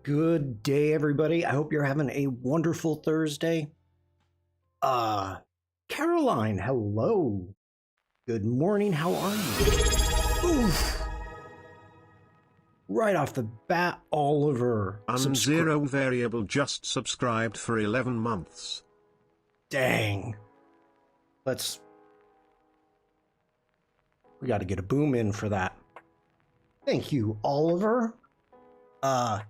Good day, everybody. I hope you're having a wonderful Thursday. Caroline, hello. Good morning. How are you? Oof. Right off the bat, Oliver. Zero variable just subscribed for 11 months. Dang. We got to get a boom in for that. Thank you, Oliver.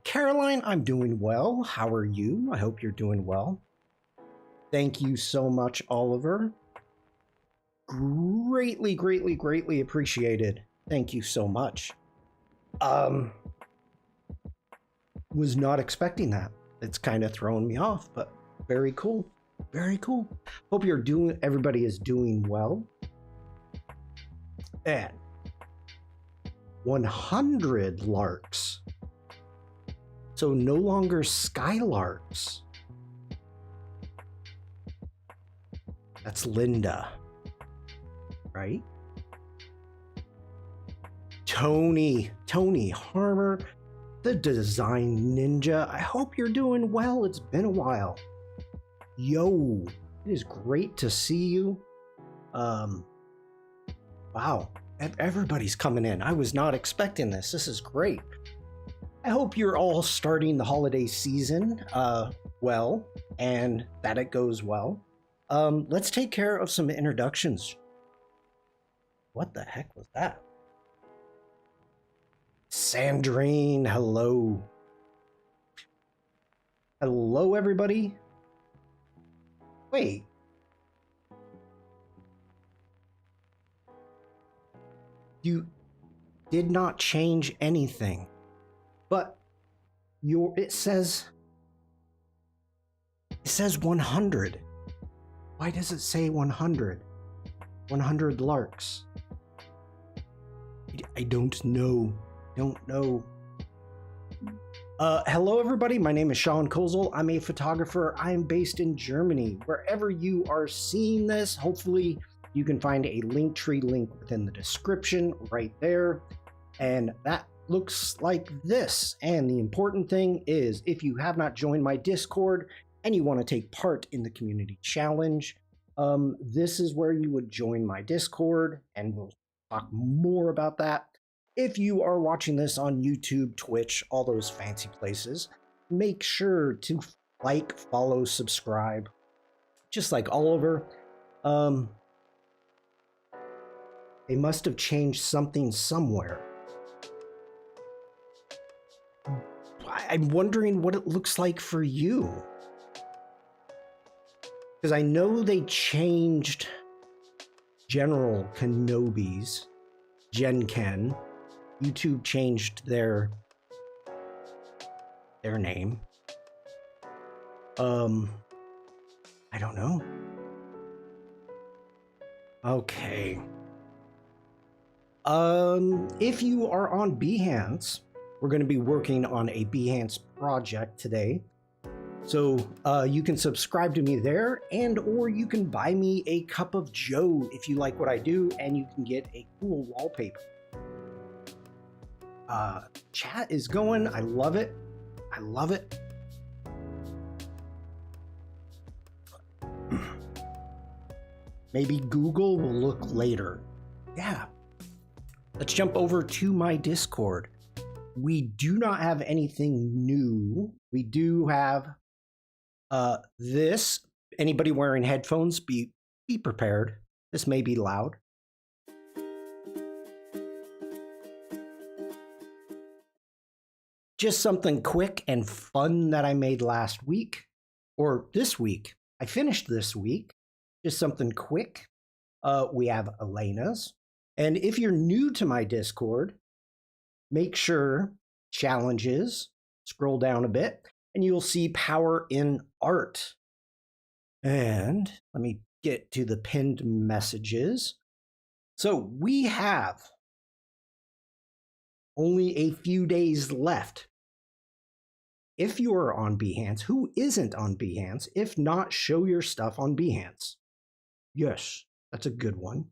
Caroline, I'm doing well. How are you? I hope you're doing well. Thank you so much, Oliver. Greatly, greatly, greatly appreciated. Thank you so much. Was not expecting that. It's kind of thrown me off, but very cool. Very cool. Hope everybody is doing well. And 100 larks. So no longer skylarks. That's Linda, right? Tony Harmer, the design ninja. I hope you're doing well. It's been a while. Yo, it is great to see you. Wow, everybody's coming in. I was not expecting this. This is great. I hope you're all starting the holiday season well, and that it goes well. Let's take care of some introductions. What the heck was that? Sandrine, hello. Hello, everybody. Wait. You did not change anything. But it says 100. Why does it say 100? 100 larks. I don't know. Hello everybody, my name is Shawn. I'm a photographer. I am based in Germany. Wherever you are seeing this, hopefully you can find a Linktree link within the description right there. And that looks like this. And the important thing is, if you have not joined my Discord and you want to take part in the community challenge, this is where you would join my Discord, and we'll talk more about that. If you are watching this on YouTube, Twitch, all those fancy places, make sure to like, follow, subscribe, just like Oliver. They must have changed something somewhere. I'm wondering what it looks like for you. Because I know they changed General Kenobi's, Gen Ken. YouTube changed their name. I don't know. Okay. If you are on Behance, we're going to be working on a Behance project today. So you can subscribe to me there, or you can buy me a cup of joe if you like what I do, and you can get a cool wallpaper. Chat is going. I love it. I love it. Maybe Google will look later. Yeah. Let's jump over to my Discord. We do not have anything new. We do have this. Anybody wearing headphones, be prepared. This may be loud. Just something quick and fun that I made last week, or this week. I finished this week. Just something quick. We have Elena's. And if you're new to my Discord, make sure challenges, scroll down a bit, and you'll see power in art. And let me get to the pinned messages. So we have only a few days left. If you are on Behance, who isn't on Behance? If not, show your stuff on Behance. Yes, that's a good one.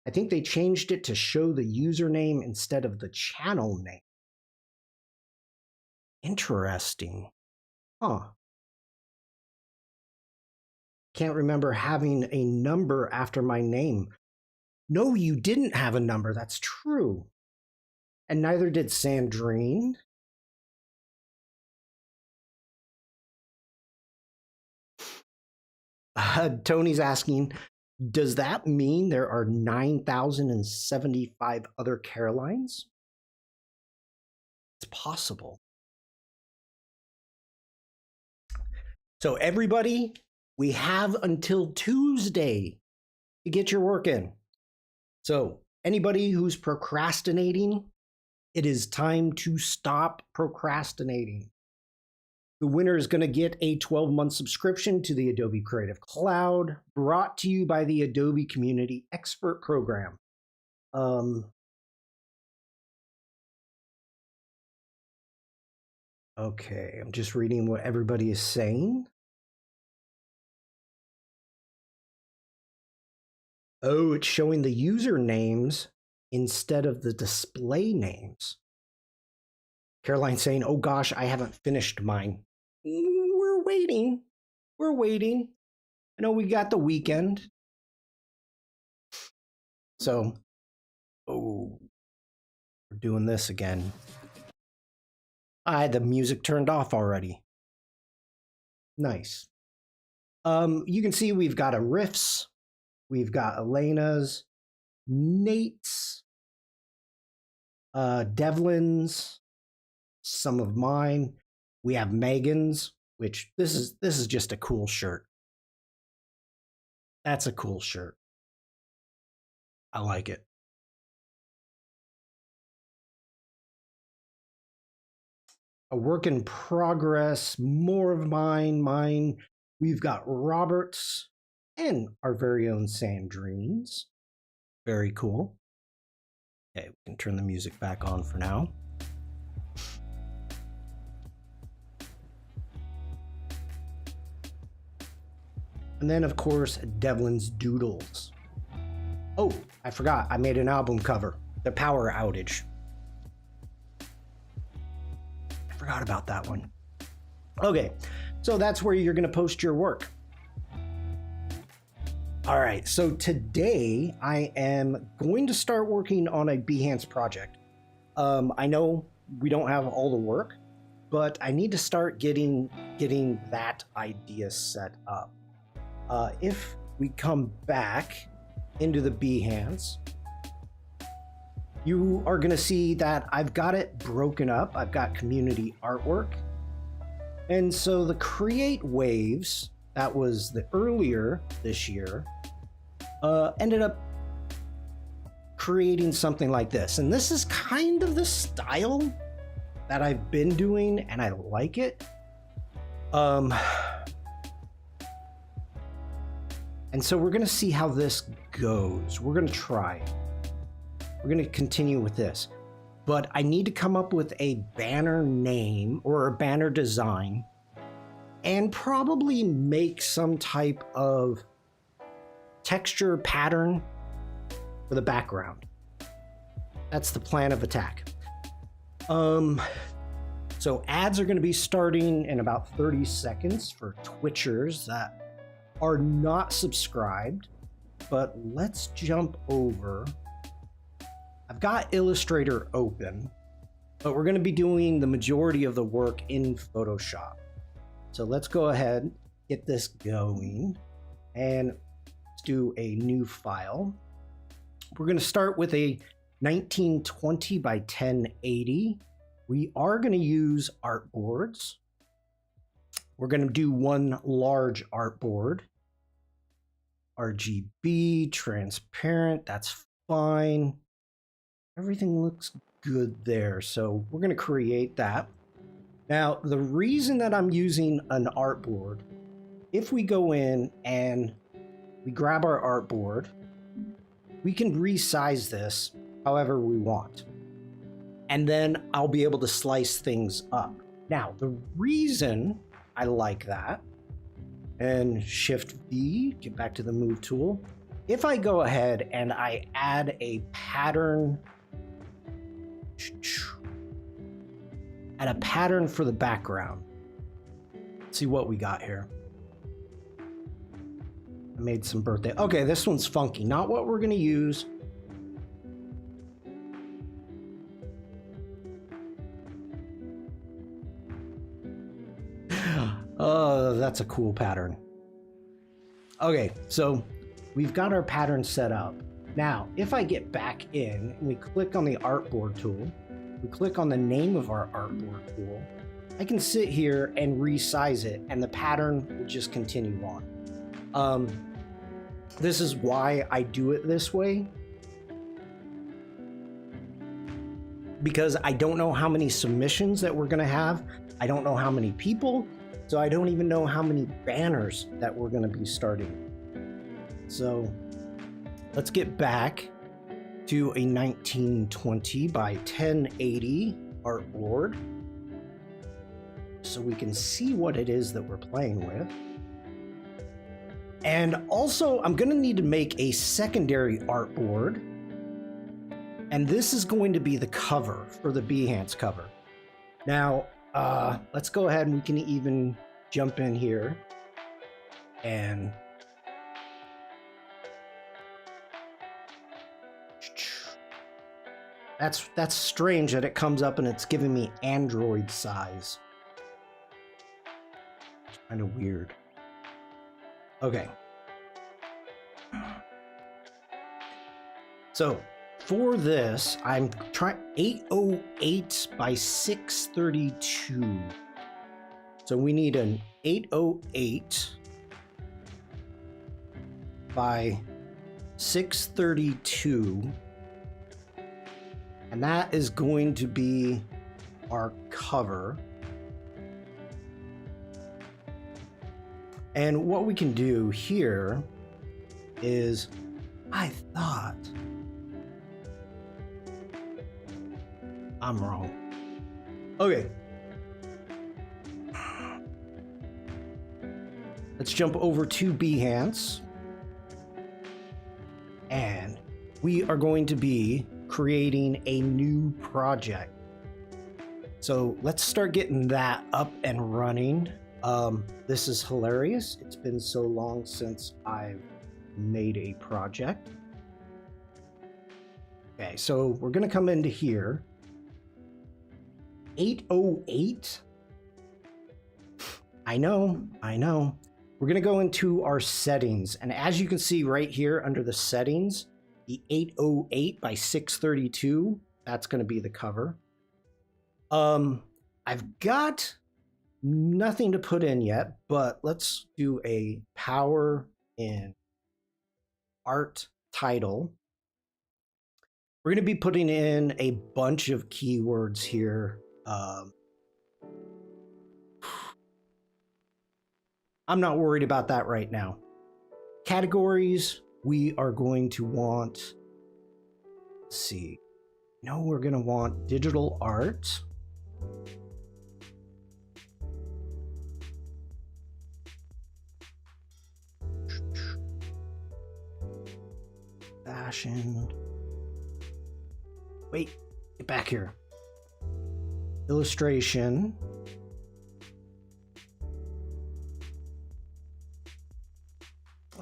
I think they changed it to show the username instead of the channel name. Interesting. Huh. Can't remember having a number after my name. No, you didn't have a number. That's true. And neither did Sandrine. Tony's asking, does that mean there are 9,075 other Carolines? It's possible. So everybody, we have until Tuesday to get your work in. So anybody who's procrastinating, it is time to stop procrastinating. The winner is going to get a 12-month subscription to the Adobe Creative Cloud, brought to you by the Adobe Community Expert Program. Okay, I'm just reading what everybody is saying. Oh, it's showing the usernames instead of the display names. Caroline saying, oh gosh, I haven't finished mine. We're waiting. We're waiting. I know we got the weekend. So, oh, we're doing this again. I had the music turned off already. Nice. You can see we've got a Riffs. We've got Elena's, Nate's, Devlin's, some of mine. We have Megan's, which this is just a cool shirt. That's a cool shirt. I like it. A work in progress, more of mine. We've got Robert's and our very own Sandrine's. Very cool. Okay, we can turn the music back on for now. And then, of course, Devlin's Doodles. Oh, I forgot. I made an album cover. The Power Outage. I forgot about that one. Okay, so that's where you're going to post your work. All right, so today I am going to start working on a Behance project. I know we don't have all the work, but I need to start getting that idea set up. If we come back into the Behance, you are going to see that I've got it broken up. I've got community artwork. And so the create waves, that was the earlier this year, ended up creating something like this. And this is kind of the style that I've been doing, and I like it. And so we're going to see how this goes. We're going to try. We're going to continue with this. But I need to come up with a banner name or a banner design and probably make some type of texture pattern for the background. That's the plan of attack. So ads are going to be starting in about 30 seconds for Twitchers that are not subscribed, but let's jump over. I've got Illustrator open, but we're going to be doing the majority of the work in Photoshop. So let's go ahead, get this going, and let's do a new file. We're going to start with a 1920 by 1080. We are going to use artboards. We're going to do one large artboard. RGB, transparent, that's fine. Everything looks good there. So we're going to create that. Now, the reason that I'm using an artboard, if we go in and we grab our artboard, we can resize this however we want. And then I'll be able to slice things up. Now, the reason I like that, and Shift V, get back to the move tool. If I go ahead and I add a pattern, add a pattern for the background. Let's see what we got here. I made some birthday. Okay, this one's funky. Not what we're gonna use. Oh, that's a cool pattern. Okay, so we've got our pattern set up. Now, if I get back in and we click on the artboard tool, we click on the name of our artboard tool, I can sit here and resize it and the pattern will just continue on. This is why I do it this way, because I don't know how many submissions that we're gonna have. I don't know how many people, so I don't even know how many banners that we're gonna be starting. So let's get back to a 1920 by 1080 artboard so we can see what it is that we're playing with. And also, I'm gonna need to make a secondary artboard, and this is going to be the cover for the Behance cover. Now, let's go ahead and we can even jump in here and that's strange that it comes up and it's giving me Android size. It's kind of weird. Okay. So for this, I'm trying 808 by 632. So we need an 808 by 632. And that is going to be our cover. And what we can do here is, I thought, I'm wrong. Okay. Let's jump over to Behance. And we are going to be creating a new project. So let's start getting that up and running. This is hilarious. It's been so long since I've made a project. Okay, so we're gonna come into here. 808. I know. We're gonna go into our settings, and as you can see right here under the settings, the 808 by 632, that's gonna be the cover. I've got nothing to put in yet, but let's do a power in art title. We're going to be putting in a bunch of keywords here. I'm not worried about that right now. Categories, we are going to want, let's see, no, we're going to want digital art. Fashion. Wait, get back here. Illustration.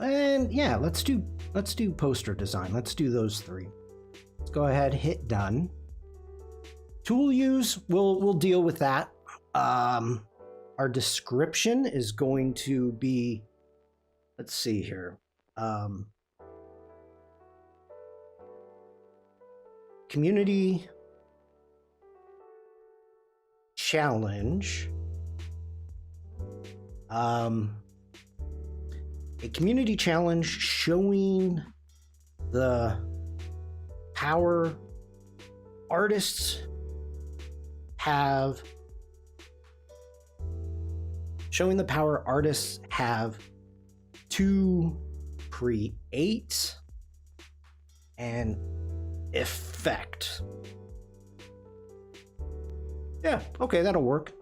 And yeah, let's do poster design. Let's do those three. Let's go ahead, hit done. Tool use, we'll deal with that. Our description is going to be, let's see here. Community challenge. A community challenge showing the power artists have to create an effect. Yeah, okay, that'll work.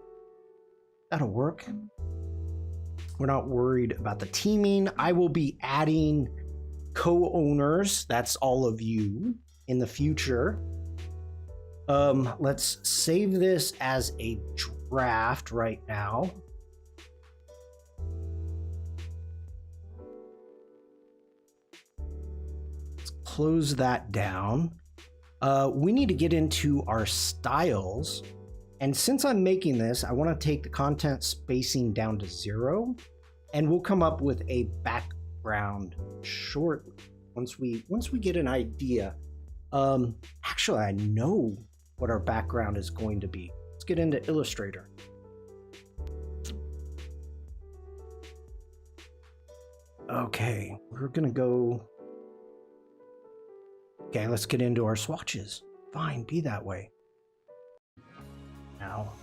We're not worried about the teaming. I will be adding co-owners, that's all of you, in the future. Let's save this as a draft right now. Let's close that down. We need to get into our styles. And since I'm making this, I want to take the content spacing down to 0, and we'll come up with a background shortly once we get an idea. Actually, I know what our background is going to be. Let's get into Illustrator. Okay, we're gonna go. Okay, let's get into our swatches. Fine, be that way. Now,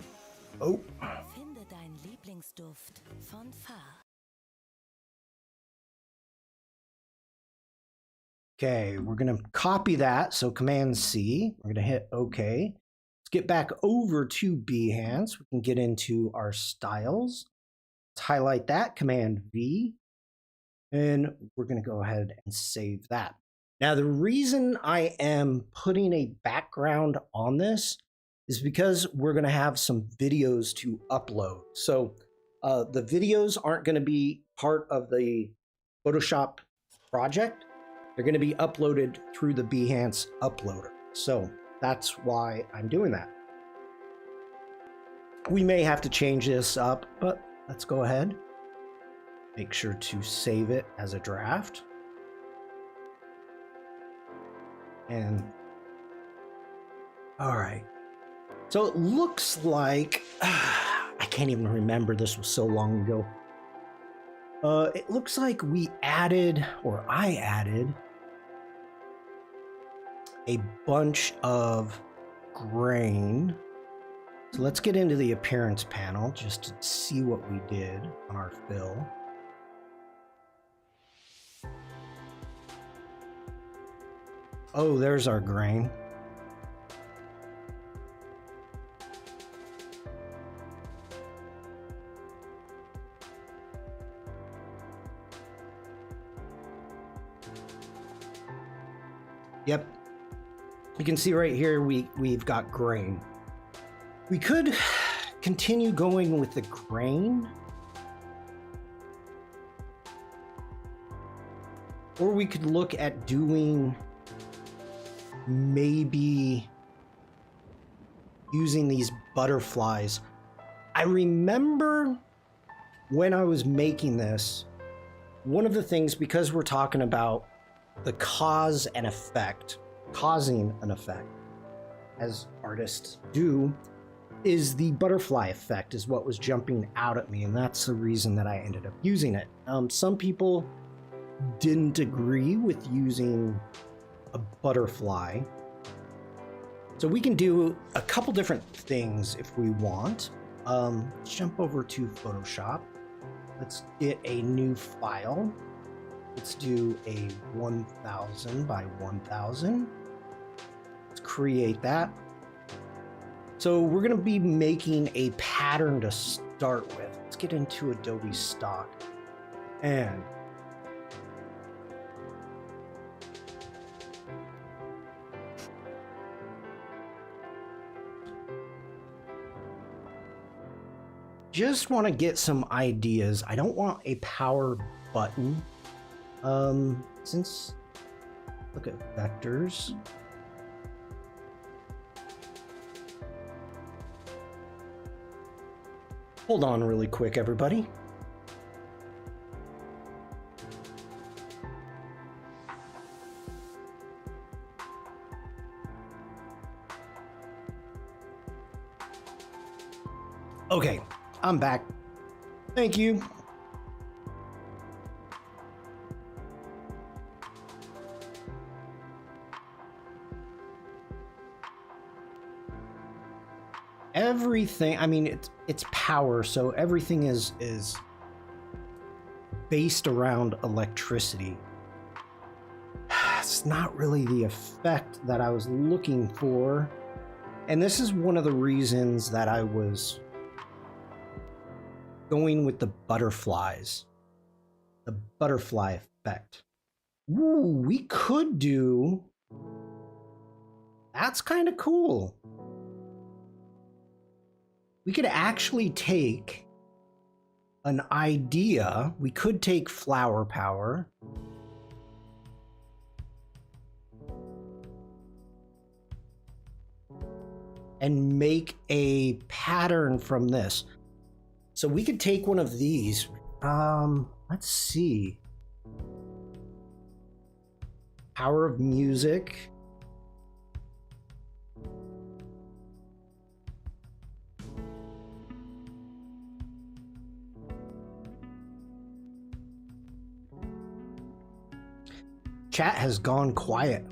oh. Finde deinen Lieblingsduft von Farbe. Okay, we're gonna copy that. So Command C, we're gonna hit OK. Let's get back over to Behance. We can get into our styles. Let's highlight that, Command V, and we're gonna go ahead and save that. Now, the reason I am putting a background on this is because we're gonna have some videos to upload. So the videos aren't gonna be part of the Photoshop project. They're going to be uploaded through the Behance uploader. So that's why I'm doing that. We may have to change this up, but let's go ahead. Make sure to save it as a draft. And all right. So it looks like, I can't even remember, this was so long ago. It looks like we added, or I added, a bunch of grain. So let's get into the appearance panel just to see what we did on our fill. Oh, there's our grain. Yep. You can see right here we've got grain. We could continue going with the grain, or we could look at doing maybe using these butterflies. I remember when I was making this, one of the things, because we're talking about the cause and effect, causing an effect, as artists do, is the butterfly effect is what was jumping out at me, and that's the reason that I ended up using it. Some people didn't agree with using a butterfly, so we can do a couple different things if we want. Let's jump over to Photoshop. Let's get a new file. Let's do a 1000 by 1000. Let's create that. So we're going to be making a pattern to start with. Let's get into Adobe Stock. And just want to get some ideas. I don't want a power button. Since, look at vectors. Hold on really quick, everybody. Okay, I'm back. Thank you. Everything, I mean, it's power, so everything is based around electricity. It's not really the effect that I was looking for, and this is one of the reasons that I was going with the butterflies, the butterfly effect. Ooh, we could do, that's kind of cool. we could actually take an idea. We could take flower power. And make a pattern from this. So we could take one of these. Let's see. Power of music. Chat has gone quiet.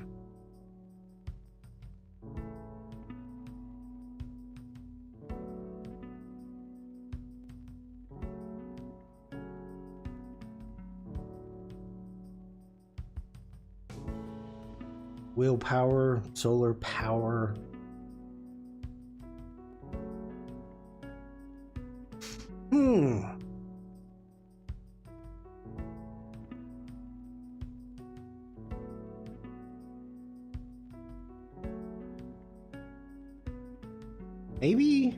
Willpower, solar power. Maybe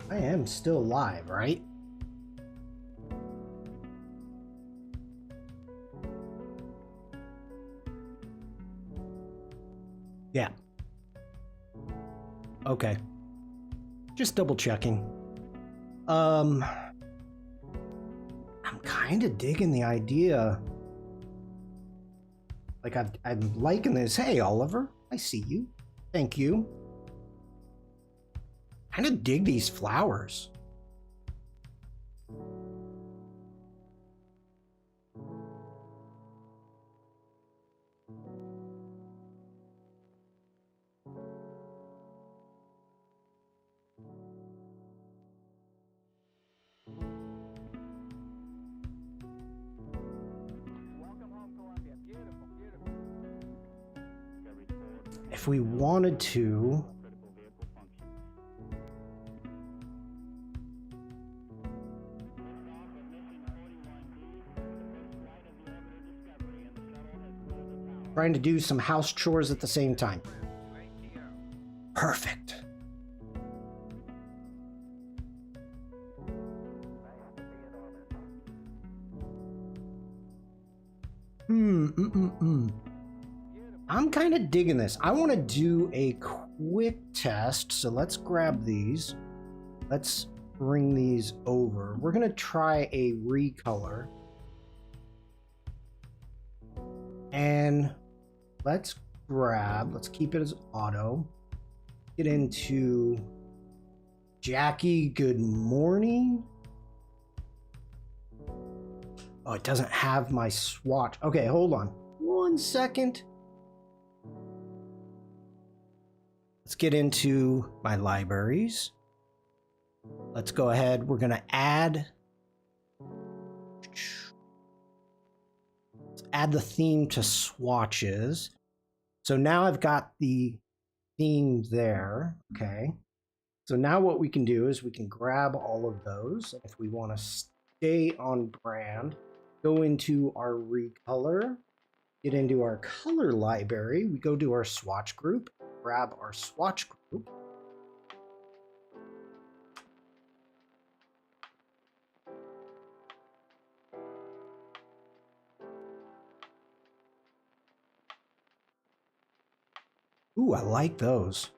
I am still alive, right? Yeah. Okay. Just double checking. I'm kind of digging the idea. Like I'm liking this. Hey, Oliver, I see you. Thank you. Kind of dig these flowers. If we wanted to, trying to do some house chores at the same time. Perfect. I'm kind of digging this. I want to do a quick test. So let's grab these. Let's bring these over. We're going to try a recolor. And let's keep it as auto. Get into Jackie, good morning. Oh, it doesn't have my swatch. Okay, hold on 1 second. Let's get into my libraries. Let's go ahead. We're going to add the theme to swatches. So now I've got the theme there. Okay. So now what we can do is we can grab all of those. If we want to stay on brand, go into our recolor, get into our color library. We go to our swatch group, grab our swatch group. Ooh, I like those.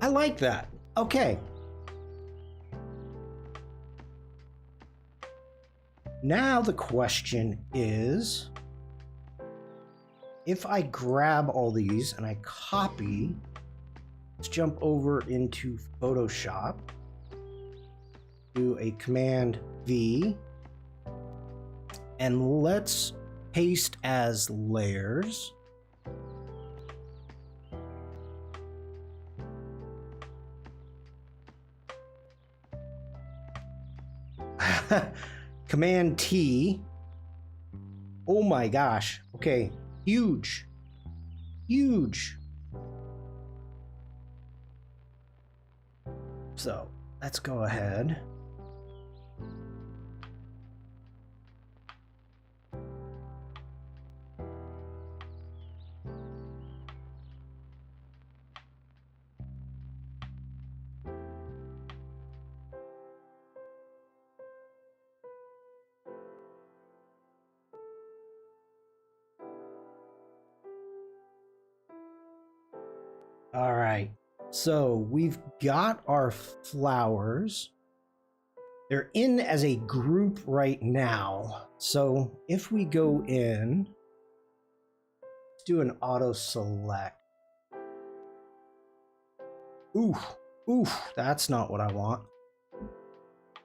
I like that. Okay. Now the question is, if I grab all these and I copy, let's jump over into Photoshop, do a Command V, and let's paste as layers. Command T. Oh my gosh. Okay. Huge. So let's go ahead. All right, so we've got our flowers. They're in as a group right now. So if we go in, let's do an auto select. Oof, that's not what I want.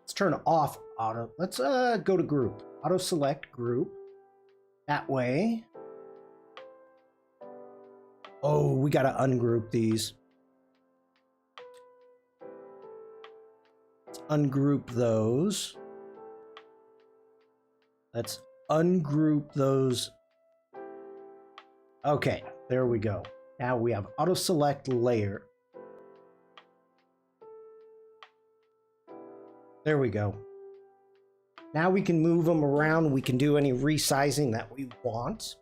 Let's turn off auto. Let's go to group. Auto select group. That way. Oh, we gotta ungroup these. Let's ungroup those. Let's ungroup those. Okay, there we go. Now we have auto select layer. There we go. Now we can move them around. We can do any resizing that we want.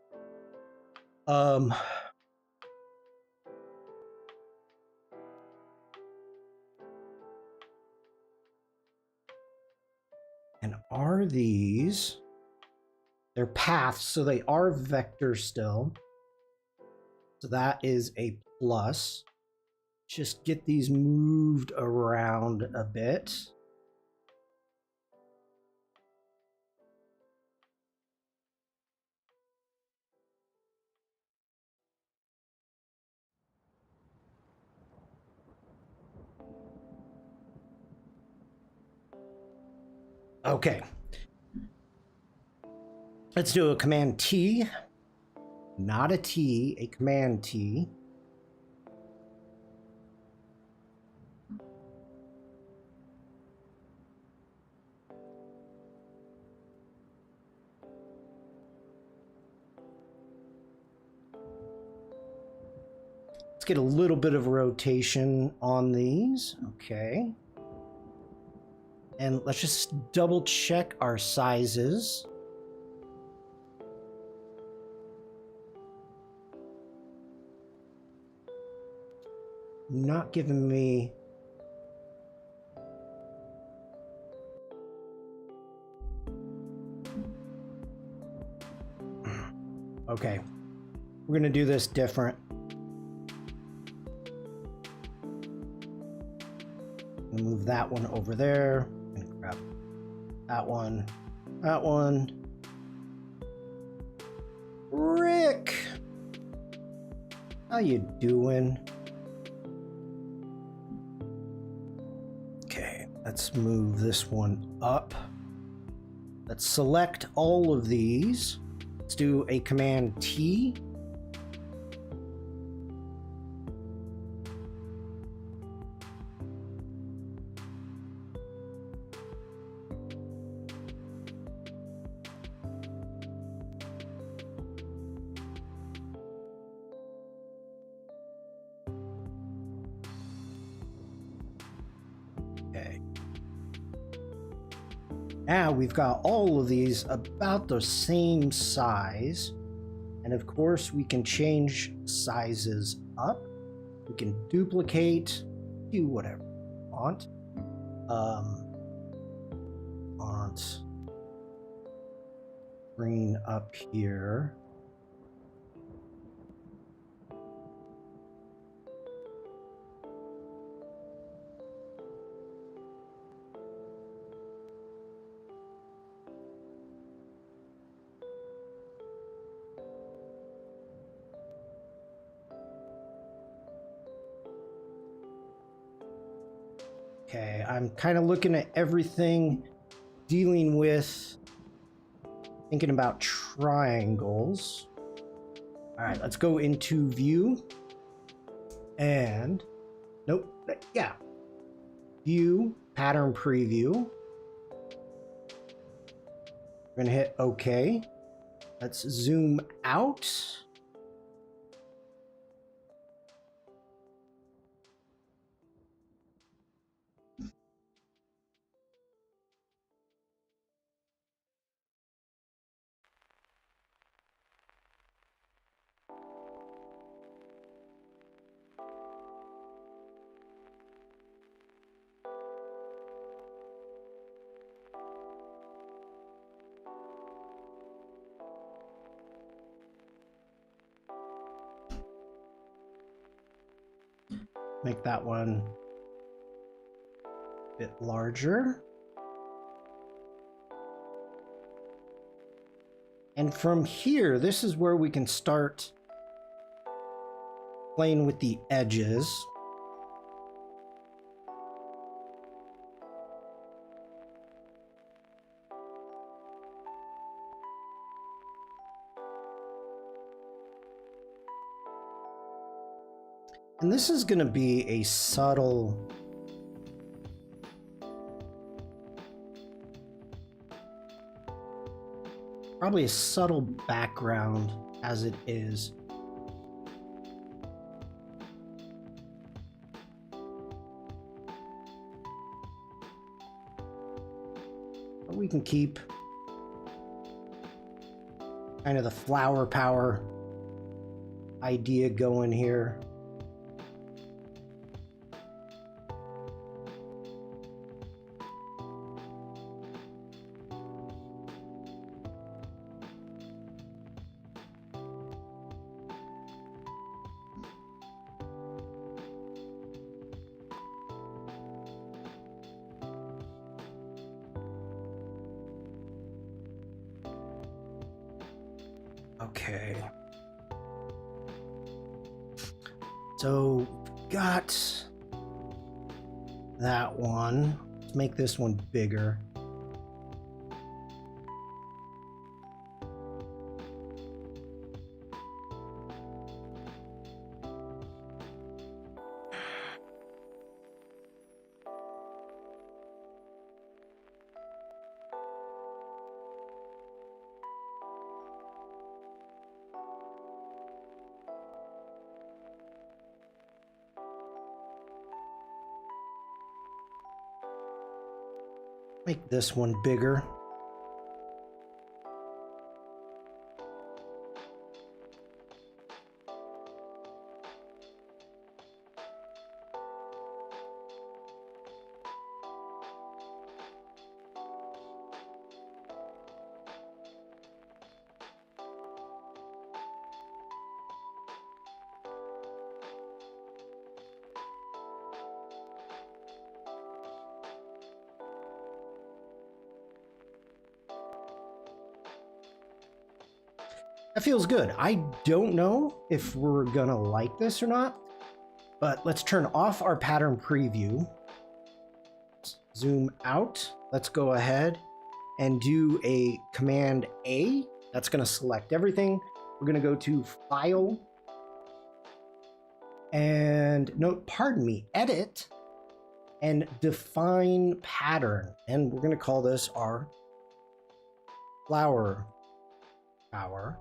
And are these, they're paths, so they are vectors still. So that is a plus. Just get these moved around a bit. Okay. Let's do a Command T. Not a T, a Command T. Let's get a little bit of rotation on these. Okay. And let's just double check our sizes. Not giving me... Okay. We're gonna do this different. Move that one over there. And grab that one. That one. Rick! How you doing? Okay, let's move this one up. Let's select all of these. Let's do a Command T. Okay. Now we've got all of these about the same size. And of course, we can change sizes up. We can duplicate, do whatever we want. Want green up here. Okay, I'm kind of looking at everything, dealing with, thinking about triangles. All right, let's go into view. And, nope, yeah. View, pattern preview. We're gonna hit OK. Let's zoom out. make that one a bit larger. And from here, this is where we can start playing with the edges. And this is going to be a subtle probably a subtle background as it is. But we can keep kind of the flower power idea going here. Okay. So, got that one. Let's make this one bigger. Make this one bigger. That feels good. I don't know if we're gonna like this or not, but let's turn off our pattern preview. Zoom out. Let's go ahead and do a Command A. That's gonna select everything. We're gonna go to File and Edit and Define Pattern. And we're gonna call this our flower power.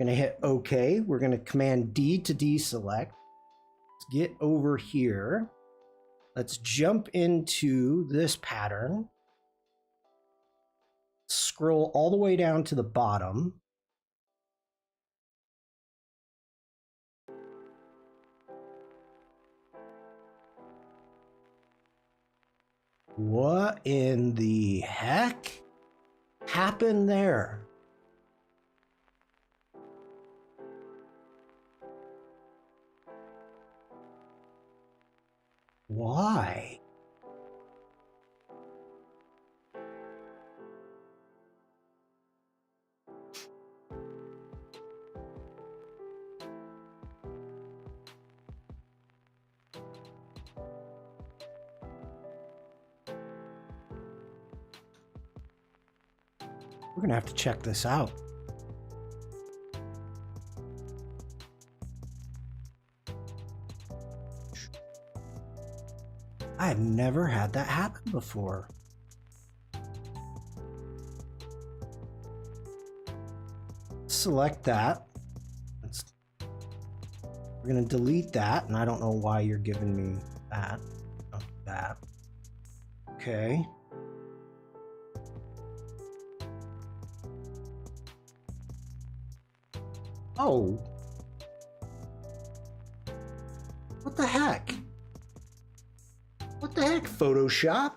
We're going to hit OK. We're going to Command D to deselect. Let's get over here. Let's jump into this pattern. Scroll all the way down to the bottom. What in the heck happened there? Why? We're gonna have to check this out. I've never had that happen before. Select that. We're gonna delete that, and I don't know why you're giving me that. Don't do that. Okay. Oh. What the heck? What the heck, Photoshop?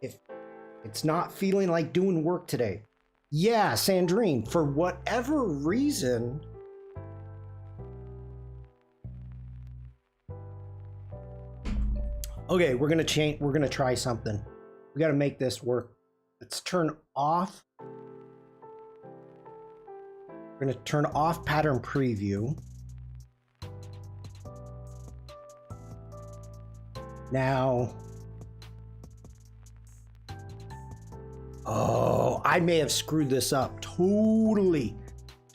if it's not feeling like doing work today. Yeah, Sandrine, for whatever reason, okay, we're gonna change. We're gonna try something. We got to make this work. Let's turn off. We're gonna turn off pattern preview. Now, oh, I may have screwed this up. Totally.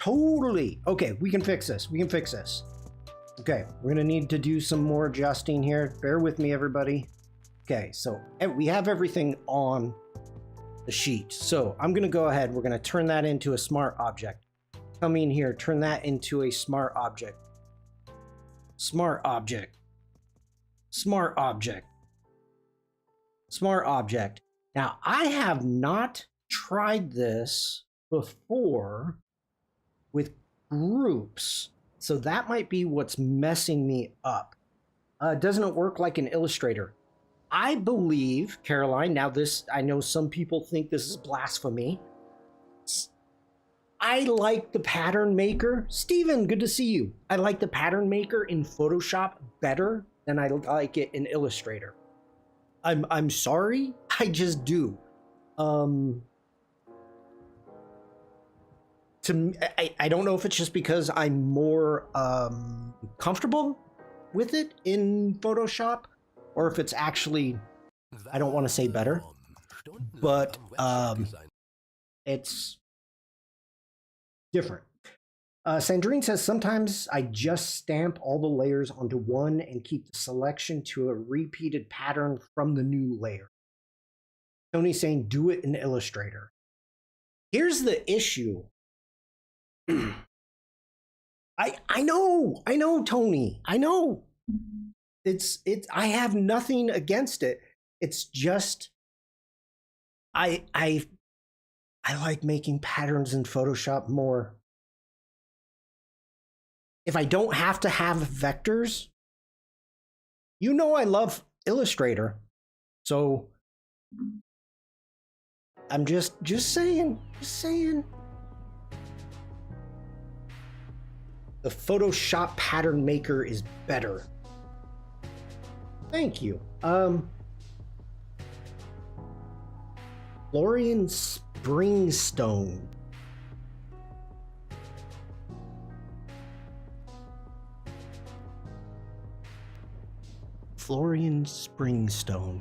Okay, we can fix this. Okay, we're gonna need to do some more adjusting here. Bear with me, everybody. Okay, so we have everything on the sheet. So I'm gonna go ahead. We're gonna turn that into a smart object. Come in here, turn that into a smart object. Smart object. Now, I have not tried this before with groups, so that might be what's messing me up. Doesn't it work like an Illustrator? I believe, Caroline, now this, I know some people think this is blasphemy. I like the pattern maker. Steven, good to see you. I like the pattern maker in Photoshop better than I like it in Illustrator. I'm sorry, I just do. I don't know if it's just because I'm more comfortable with it in Photoshop, or if it's actually, I don't want to say better, but it's different. Sandrine says, sometimes I just stamp all the layers onto one and keep the selection to a repeated pattern from the new layer. Tony's saying, do it in Illustrator. Here's the issue. I know, Tony. I know. I have nothing against it. It's just I like making patterns in Photoshop more. If I don't have to have vectors, you know I love Illustrator. So I'm just saying. The Photoshop pattern maker is better. Thank you. Florian Springstone. Florian Springstone.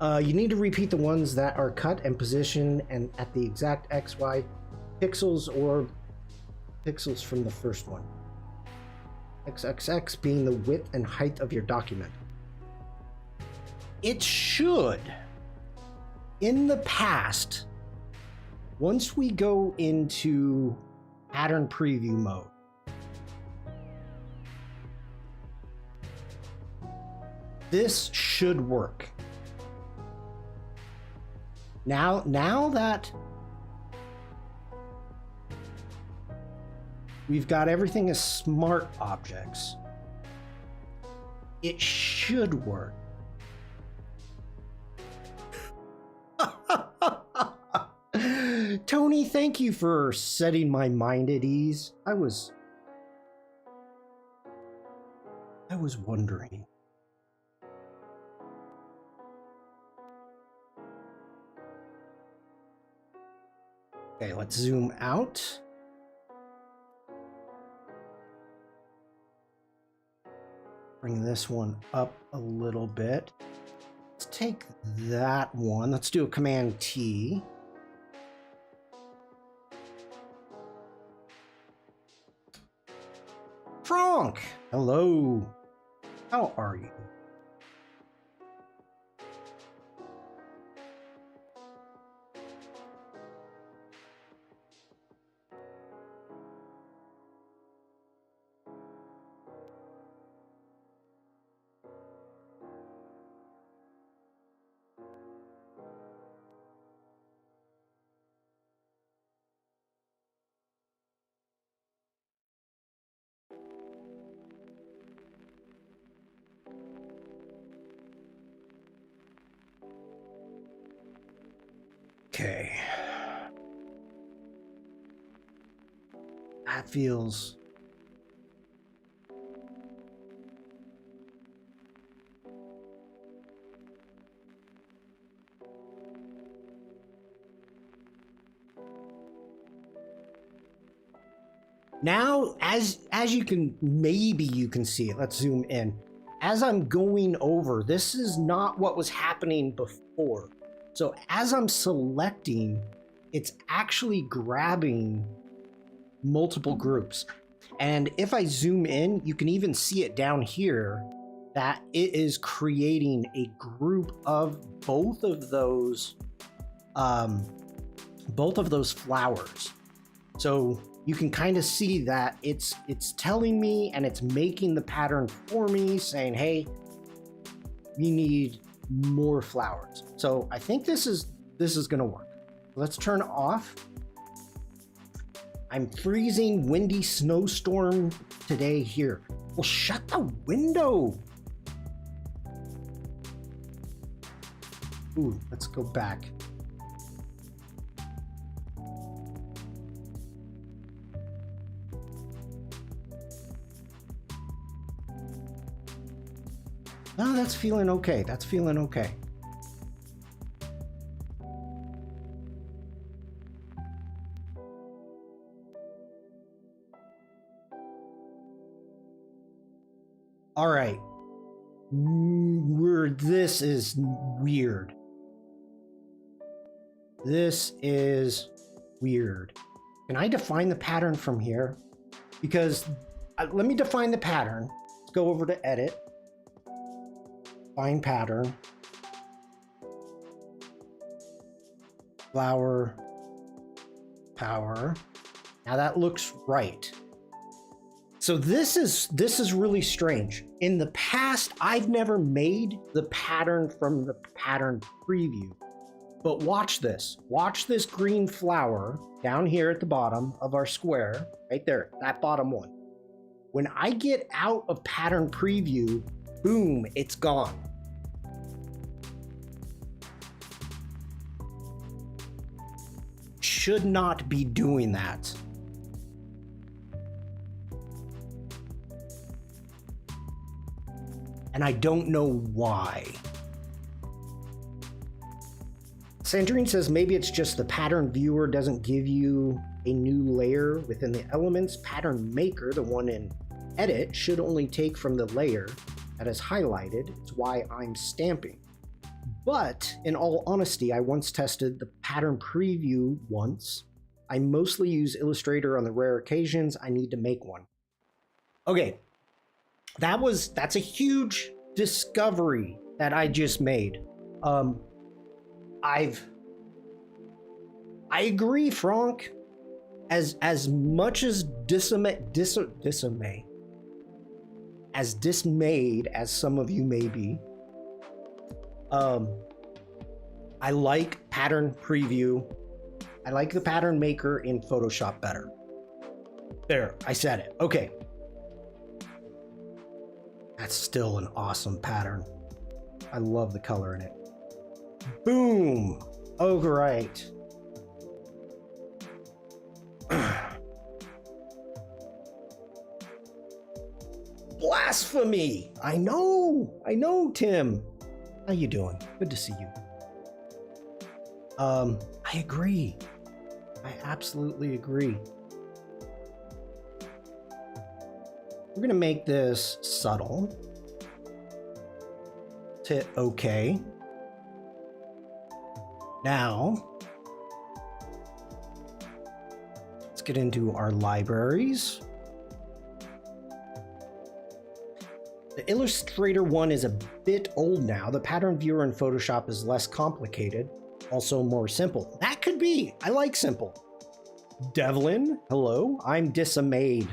You need to repeat the ones that are cut and positioned and at the exact XY pixels or pixels from the first one. XXX being the width and height of your document. It should, in the past, once we go into pattern preview mode, this should work. Now that we've got everything as smart objects, it should work. Tony, thank you for setting my mind at ease. I was wondering. Okay, let's zoom out. Bring this one up a little bit. Let's take that one. Let's do a Command T. Frank, hello. How are you? Okay. That feels... Now, as you can, maybe you can see it. Let's zoom in. As I'm going over, this is not what was happening before. So as I'm selecting, it's actually grabbing multiple groups. And if I zoom in, you can even see it down here that it is creating a group of both of those flowers. So you can kind of see that it's telling me, and it's making the pattern for me, saying, hey, we need more flowers. So I think this is gonna work. Let's turn it off. I'm freezing, windy snowstorm today here. Well, shut the window. Ooh, let's go back. No, that's feeling okay. That's feeling okay. All right. This is weird. This is weird. Can I define the pattern from here? Because let me define the pattern. Let's go over to edit. Define pattern. Flower. Power. Now that looks right. So this is really strange. In the past, I've never made the pattern from the pattern preview. But watch this. Watch this green flower down here at the bottom of our square, right there, that bottom one. When I get out of pattern preview, boom, it's gone. Should not be doing that. And I don't know why. Sandrine says maybe it's just the pattern viewer doesn't give you a new layer within the elements. Pattern maker, the one in edit, should only take from the layer that is highlighted. It's why I'm stamping. But in all honesty, I once tested the pattern preview once. I mostly use Illustrator on the rare occasions I need to make one. Okay. That's a huge discovery that I just made. I agree, Franck. As much as dismayed as some of you may be, I like pattern preview. I like the pattern maker in Photoshop better. There, I said it. Okay. That's still an awesome pattern. I love the color in it. Boom! Oh, right. Blasphemy! I know, Tim. How you doing? Good to see you. I agree. I absolutely agree. We're gonna make this subtle. Let's hit OK. Now, let's get into our libraries. The Illustrator one is a bit old now. The pattern viewer in Photoshop is less complicated, also more simple. That could be. I like simple. Devlin, hello. I'm dismayed.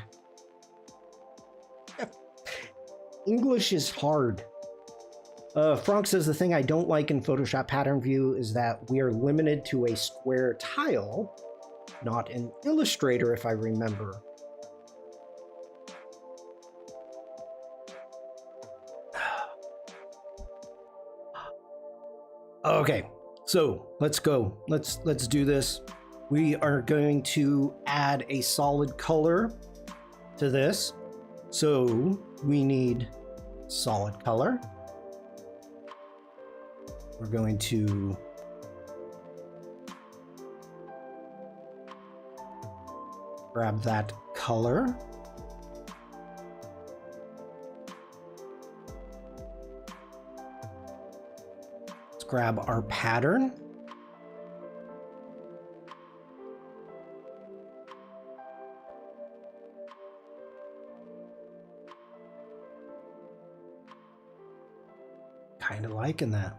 English is hard. Frank says the thing I don't like in Photoshop pattern view is that we are limited to a square tile, not in Illustrator, if I remember. Okay, So let's go. Let's do this. We are going to add a solid color to this. So we need solid color. We're going to grab that color. Let's grab our pattern. Kind of liking that.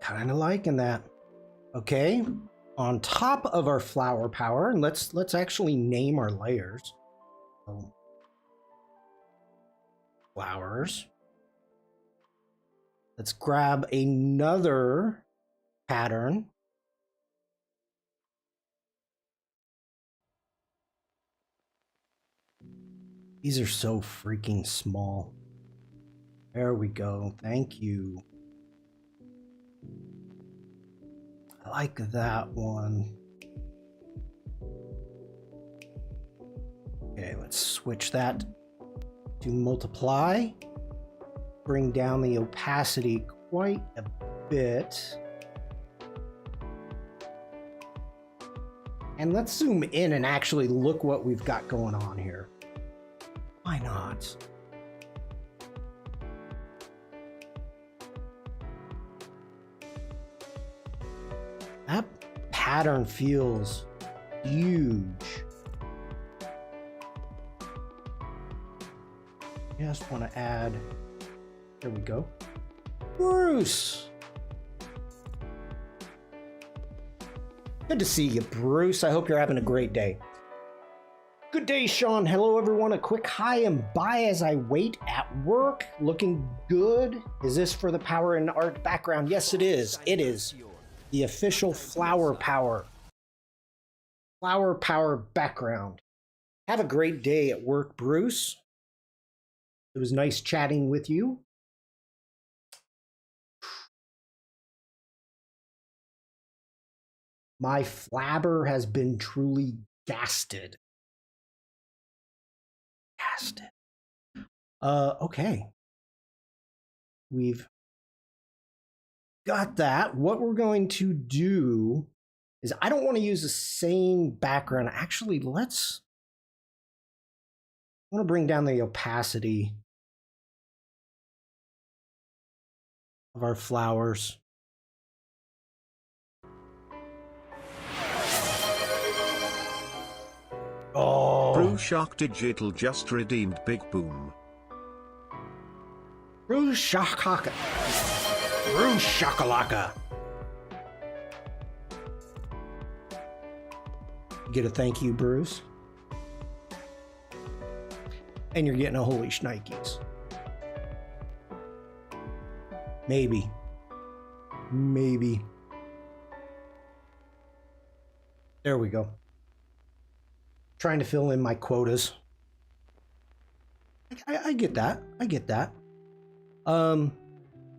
Kind of liking that. Okay. On top of our flower power, and let's actually name our layers. So, flowers. Let's grab another pattern. These are so freaking small. There we go. Thank you. I like that one. Okay, let's switch that to multiply. Bring down the opacity quite a bit. And let's zoom in and actually look what we've got going on here. Why not? That pattern feels huge. Just want to add, there we go. Bruce! Good to see you, Bruce. I hope you're having a great day. Good day, Shawn. Hello, everyone. A quick hi and bye as I wait at work. Looking good. Is this for the Power and Art background? Yes, it is. It is. The official Flower Power background. Have a great day at work, Bruce. It was nice chatting with you. My flabber has been truly gasted. Okay. We've got that. What we're going to do is, I don't want to use the same background. Actually, I want to bring down the opacity of our flowers. Oh. Brew Shark Digital just redeemed Big Boom. Brew Shakalaka. Brew Shakalaka. Get a thank you, Bruce. And you're getting a holy shnikes. Maybe. There we go. Trying to fill in my quotas. I get that.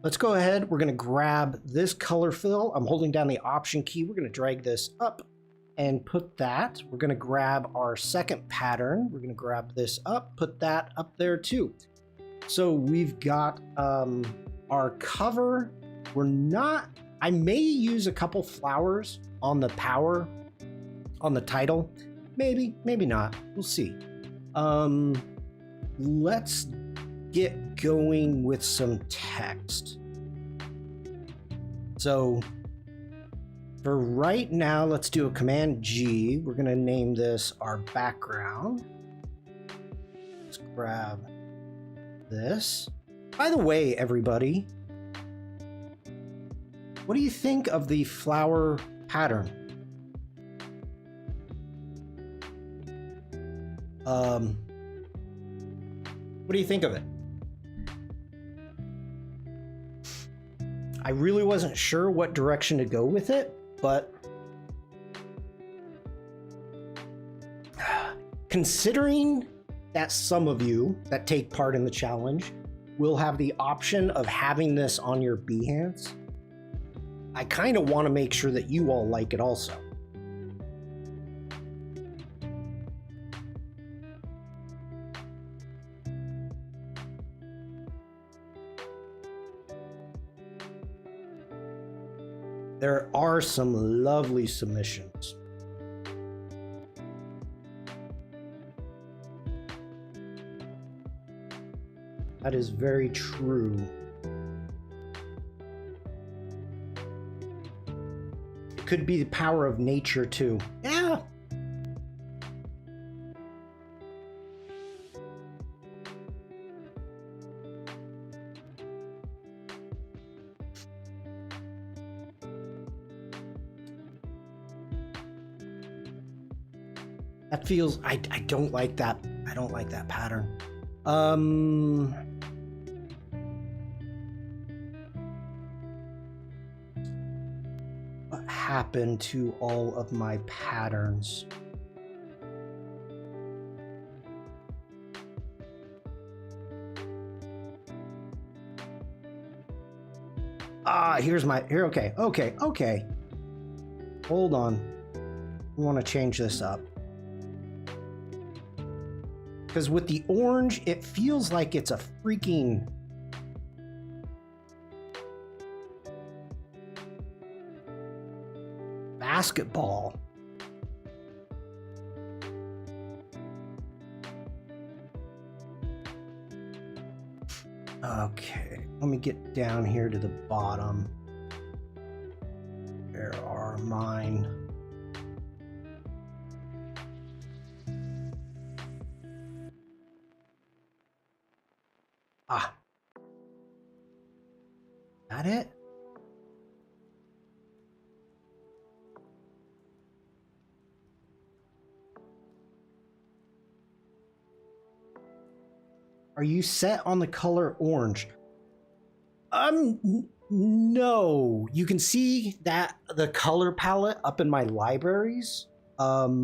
Let's go ahead. We're going to grab this color fill. I'm holding down the Option key. We're going to drag this up and put that. We're going to grab our second pattern. We're going to grab this up, put that up there too. So we've got our cover. I may use a couple flowers on the power, on the title. Maybe not. We'll see. Let's get going with some text. So for right now, let's do a Command G. We're going to name this our background. Let's grab this. By the way, everybody, what do you think of the flower pattern? What do you think of it? I really wasn't sure what direction to go with it, but considering that some of you that take part in the challenge will have the option of having this on your Behance, I kind of want to make sure that you all like it also. There are some lovely submissions. That is very true. It could be the power of nature too. Yeah. That feels, I don't like that. I don't like that pattern. What happened to all of my patterns? Here's my, okay. Hold on. I want to change this up. Because with the orange, it feels like it's a freaking basketball. Okay, let me get down here to the bottom. Where are mine? That it? Are you set on the color orange? No. You can see that the color palette up in my libraries. But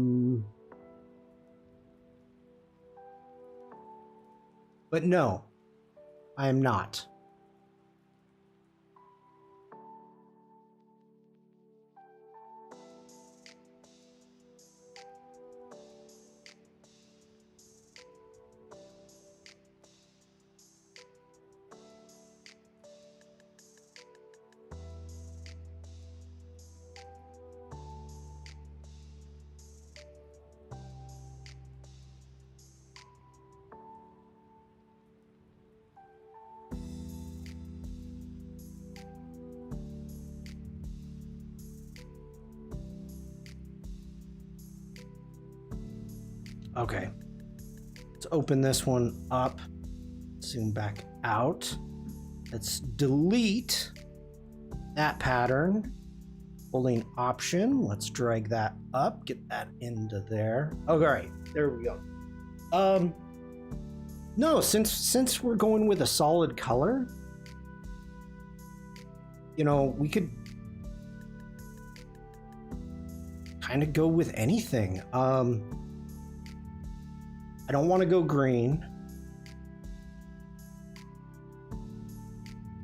no, I am not. Okay, let's open this one up, zoom back out. Let's delete that pattern, holding Option. Let's drag that up, get that into there. Oh, all right, there we go. No, since we're going with a solid color, you know, we could kind of go with anything. I don't want to go green.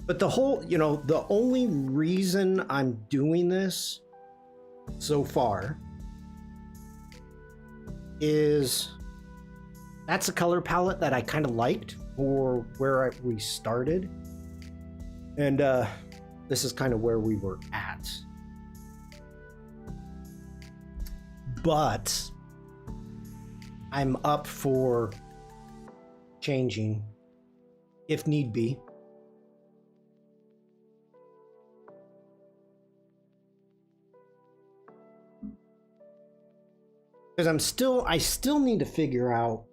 But the whole, you know, the only reason I'm doing this so far is that's a color palette that I kind of liked for where we started. And this is kind of where we were at. But I'm up for changing if need be. Because I still need to figure out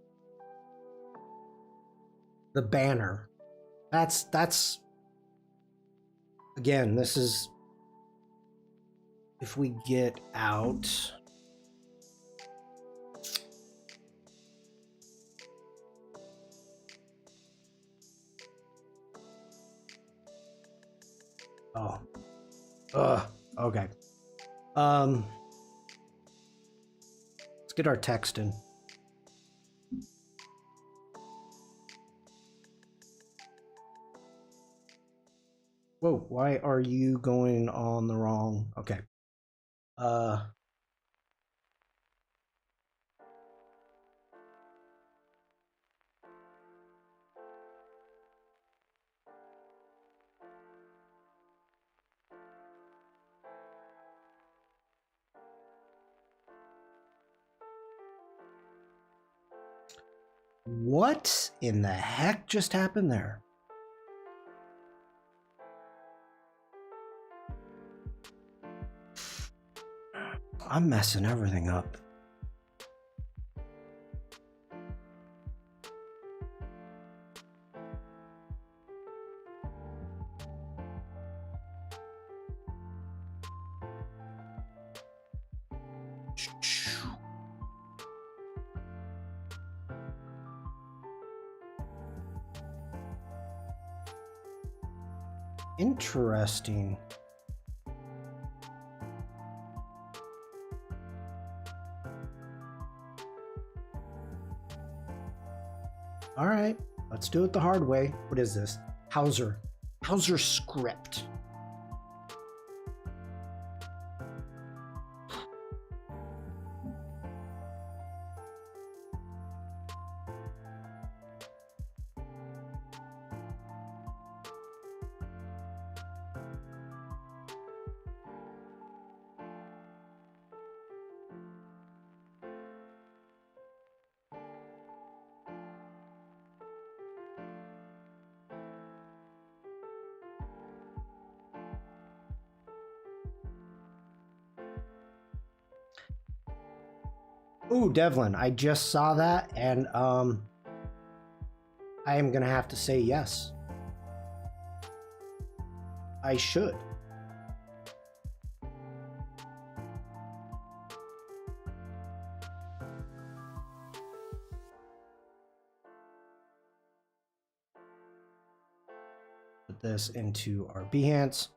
the banner. That's again, this is if we get out. Okay. Let's get our text in. Whoa, why are you going on the wrong? Okay. What in the heck just happened there? I'm messing everything up. Interesting. All right, let's do it the hard way. What is this? Hauser script. Ooh, Devlin, I just saw that, and I am gonna have to say yes. I should. Put this into our Behance.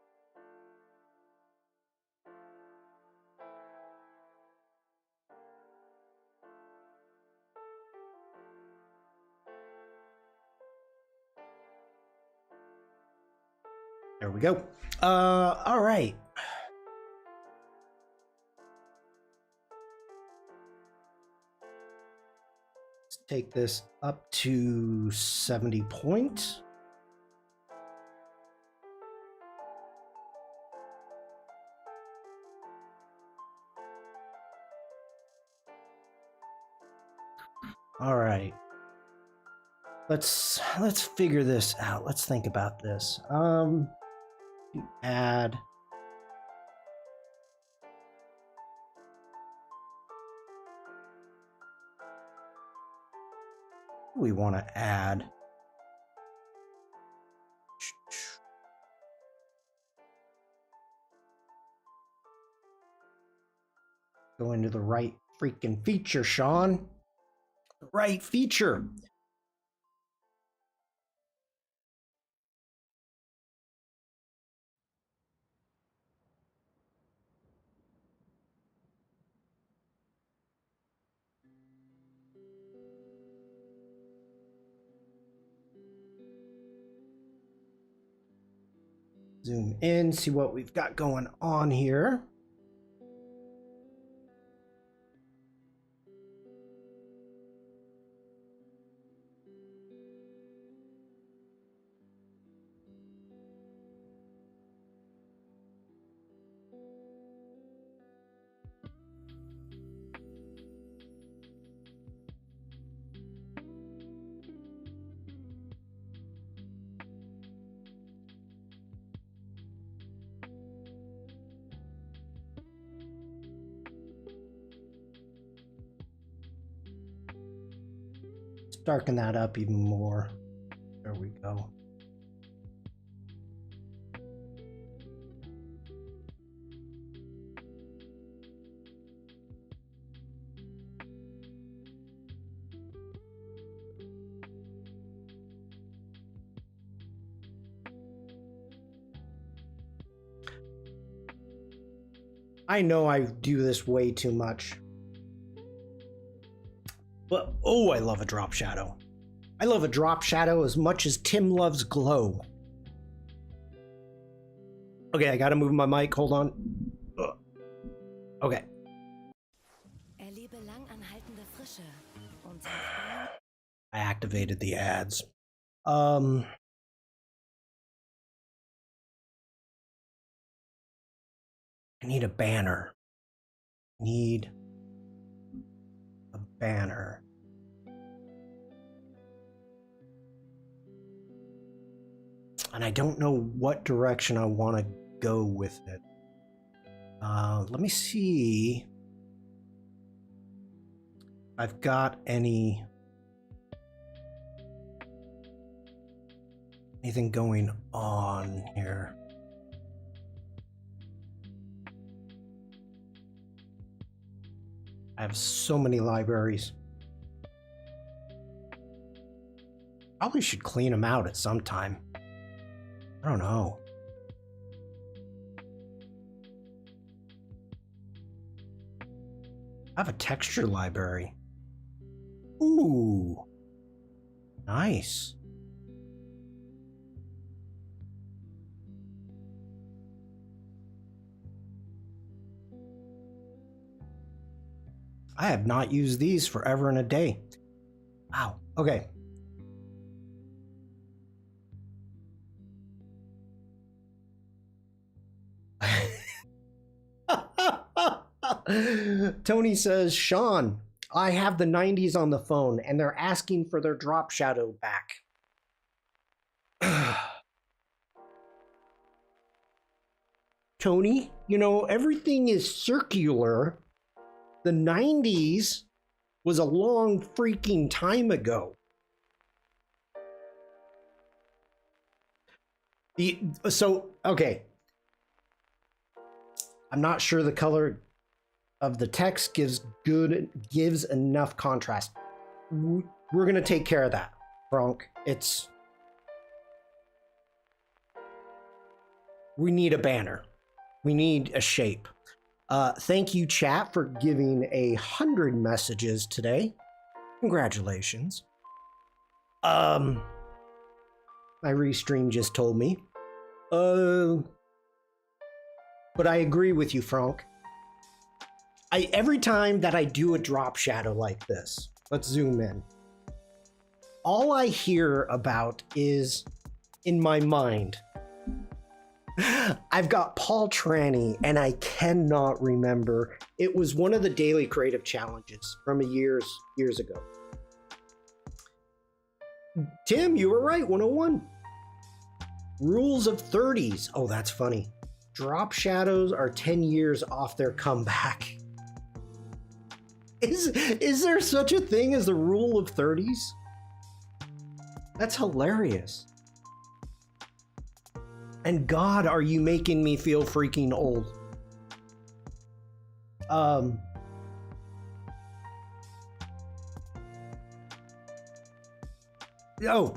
There we go. All right. Let's take this up to 70 points. All right. Let's figure this out. Let's think about this. Add. We want to add. Go into the right freaking feature, Shawn. The right feature. Zoom in, see what we've got going on here. Darken that up even more. There we go. I know I do this way too much. But, oh, I love a drop shadow. I love a drop shadow as much as Tim loves glow. Okay, I gotta move my mic. Hold on. Okay. Erlebe langanhaltende Frische und I activated the ads. I need a banner. Need a banner. And I don't know what direction I want to go with it. Let me see if I've got anything going on here. I have so many libraries. Probably should clean them out at some time. I don't know. I have a texture library. Ooh, nice. I have not used these forever and a day. Wow. Okay. Tony says, Shawn, I have the 90s on the phone and they're asking for their drop shadow back. Tony, you know, everything is circular. The 90s was a long freaking time ago. Okay. I'm not sure the color of the text gives enough contrast. We're going to take care of that, Frank. We need a banner. We need a shape. Thank you, chat, for giving 100 messages today. Congratulations. My restream just told me. But I agree with you, Frank. Every time that I do a drop shadow like this, let's zoom in. All I hear about is, in my mind, I've got Paul Tranny, and I cannot remember. It was one of the daily creative challenges from years ago. Tim, you were right, 101. Rules of 30s. Oh, that's funny. Drop shadows are 10 years off their comeback. Is there such a thing as the rule of 30s? That's hilarious. And God, are you making me feel freaking old?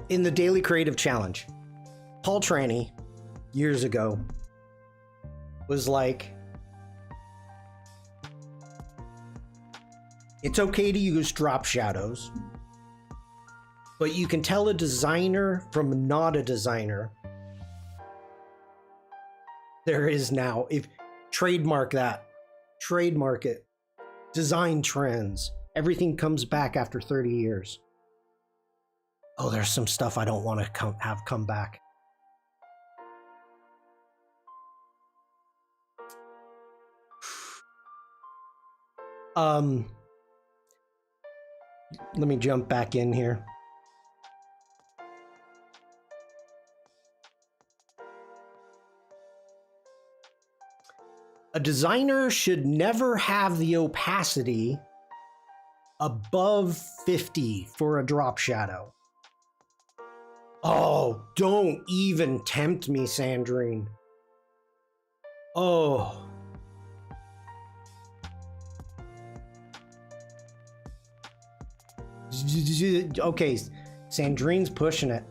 In the Daily Creative Challenge, Paul Tranny, years ago, was like, it's okay to use drop shadows, but you can tell a designer from not a designer. There is now, if trademark that, trademark it, design trends, everything comes back after 30 years. Oh, there's some stuff I don't want to have come back. Let me jump back in here. A designer should never have the opacity above 50 for a drop shadow. Oh, don't even tempt me, Sandrine. Oh. Okay, Sandrine's pushing it.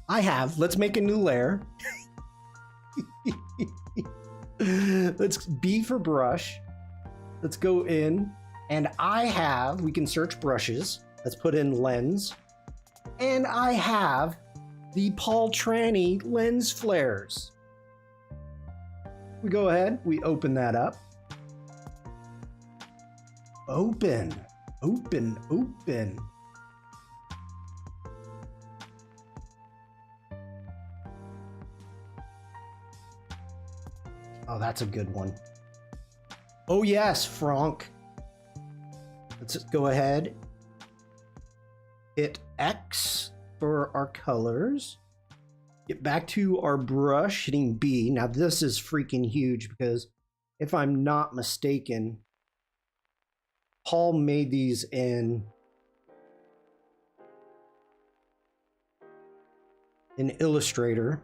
I have. Let's make a new layer. Let's B for brush. Let's go in, and we can search brushes. Let's put in lens. And I have the Paul Tranny lens flares. We go ahead, we open that up. Open. Oh, that's a good one. Oh yes, Franck. Let's just go ahead. Hit X for our colors. Get back to our brush, hitting B. Now this is freaking huge because if I'm not mistaken, Paul made these in Illustrator.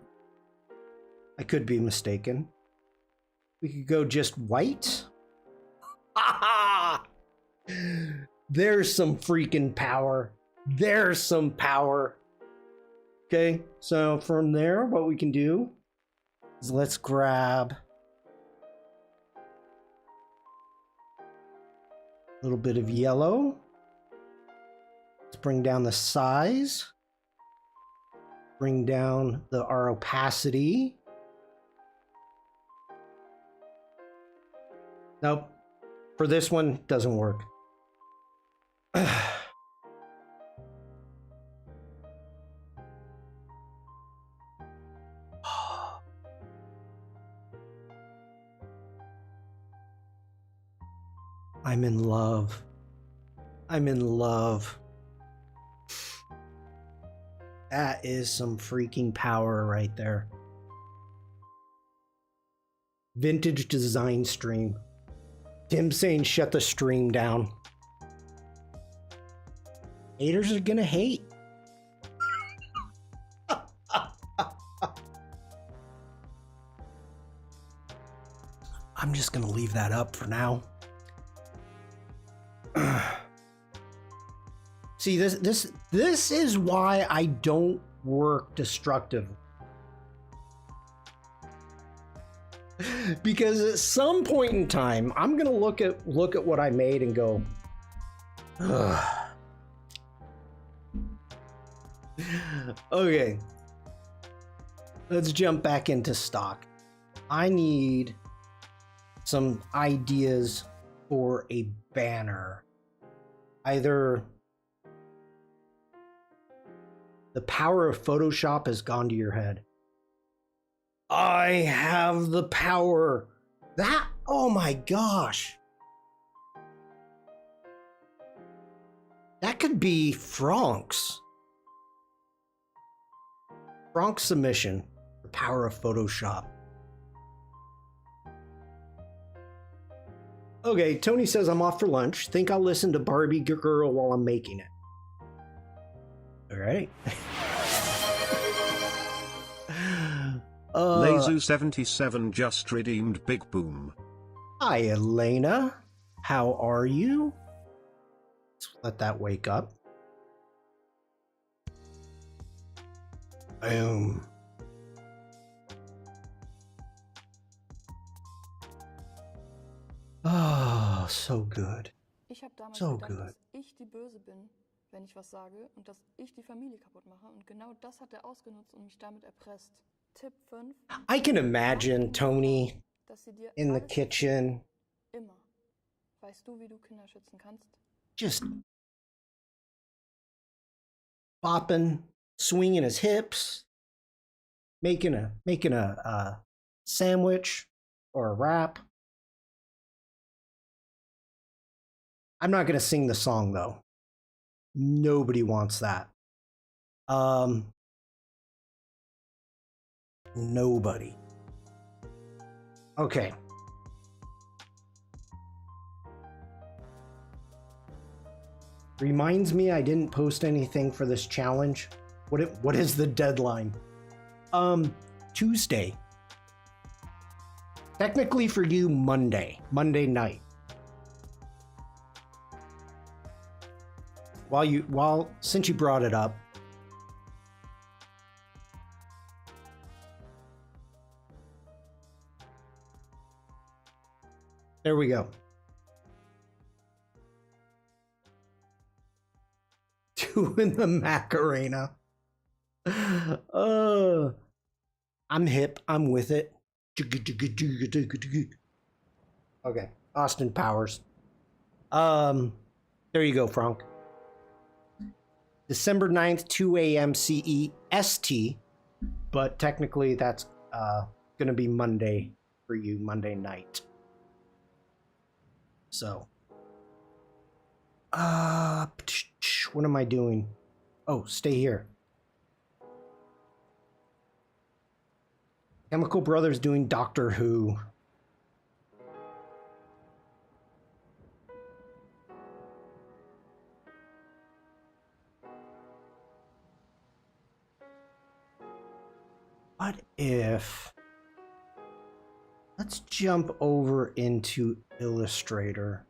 I could be mistaken. We could go just white. There's some freaking power. There's some power. Okay, so from there, what we can do is let's grab a little bit of yellow. Let's bring down the size. Bring down our opacity. Nope. For this one, doesn't work. I'm in love. I'm in love. That is some freaking power right there. Vintage design stream. Tim saying shut the stream down. Haters are gonna hate. I'm just gonna leave that up for now. See, this is why I don't work destructive. Because at some point in time, I'm gonna look at what I made and go, ugh. Okay, let's jump back into stock. I need some ideas for a banner. Either the power of Photoshop has gone to your head. I have the power. That, oh my gosh. That could be Franck's submission, the power of Photoshop. Okay, Tony says I'm off for lunch. Think I'll listen to Barbie Girl while I'm making it. All right. Lazu77 just redeemed Big Boom. Hi, Elena. How are you? Let's let that wake up. Boom. Oh, so good. Ich habe damals So gedacht, good. dass ich die Böse bin, wenn ich was sage und dass ich die Familie kaputt mache. Und genau das hat er ausgenutzt und mich damit erpresst. Tipp 5. I can imagine Tony Dass sie dir in the alles kitchen immer. Weißt du, wie du Kinder schützen kannst? just bopping, swinging his hips, making a sandwich or a wrap. I'm not going to sing the song though. Nobody wants that. Nobody. Okay. Reminds me I didn't post anything for this challenge. What is the deadline? Tuesday. Technically for you, Monday night. Since you brought it up, there we go. doing the Macarena. I'm hip. I'm with it. Okay, Austin Powers. There you go, Frank. December 9th, 2 a.m. CEST, but technically that's going to be Monday for you, Monday night. So, what am I doing? Oh, stay here. Chemical Brothers doing Doctor Who. What if... Let's jump over into Illustrator.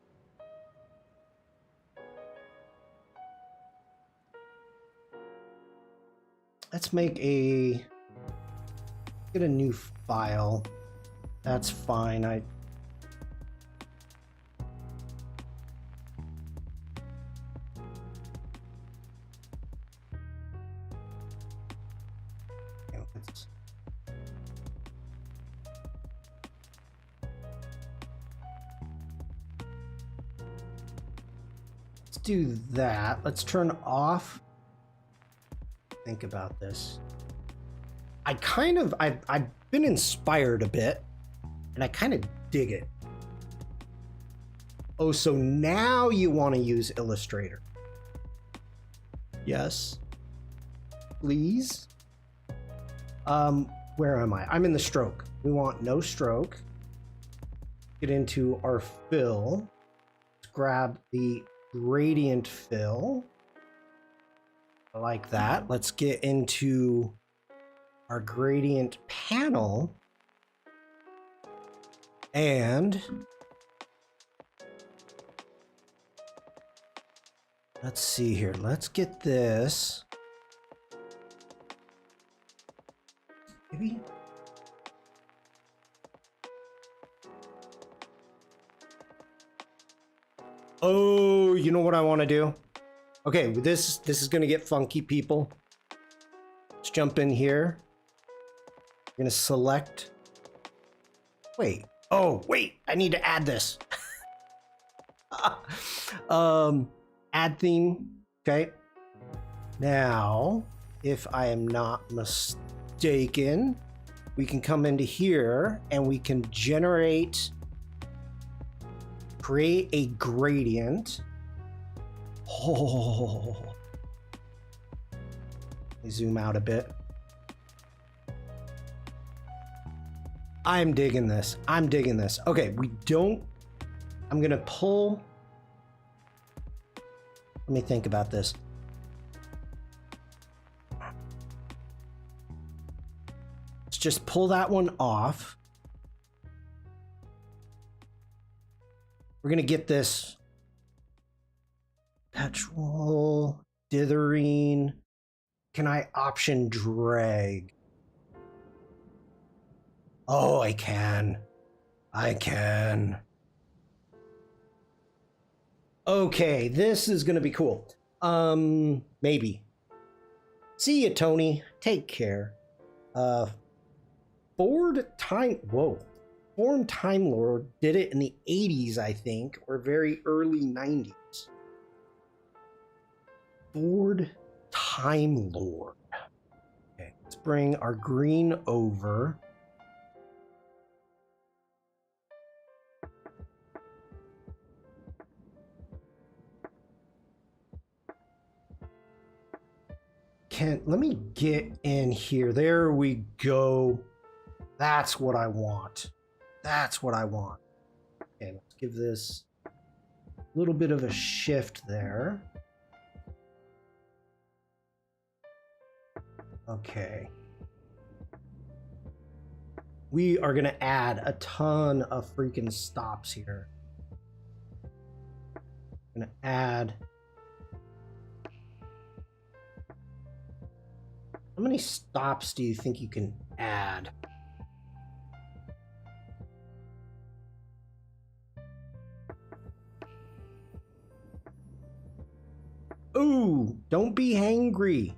Let's make a... Get a new file. That's fine. Let's do that. Let's turn off. Think about this. I've been inspired a bit, and I kind of dig it. Oh, so now you want to use Illustrator? Yes. Please. Where am I? I'm in the stroke. We want no stroke. Get into our fill. Let's grab the gradient fill. I like that. Let's get into our gradient panel, and let's see here. Let's get this. Maybe. Oh, you know what I want to do? Okay, this is gonna get funky, people. Let's jump in here. I'm gonna select. Wait. Oh, wait. I need to add this. Add theme. Okay. Now, if I am not mistaken, we can come into here and we can create a gradient. Oh. Let me zoom out a bit. I'm digging this. I'm digging this. Okay, I'm gonna pull. Let me think about this. Let's just pull that one off. We're gonna get this petrol dithering. Can I option drag? Oh, I can. Okay, this is gonna be cool. Maybe. See ya, Tony. Take care. Form Time Lord did it in the 80s, I think, or very early 90s. Ford Time Lord. Okay, let's bring our green over. Let me get in here. There we go. That's what I want. That's what I want. Okay, let's give this a little bit of a shift there. Okay. We are going to add a ton of freaking stops here. I'm going to add... How many stops do you think you can add? Ooh, don't be hangry.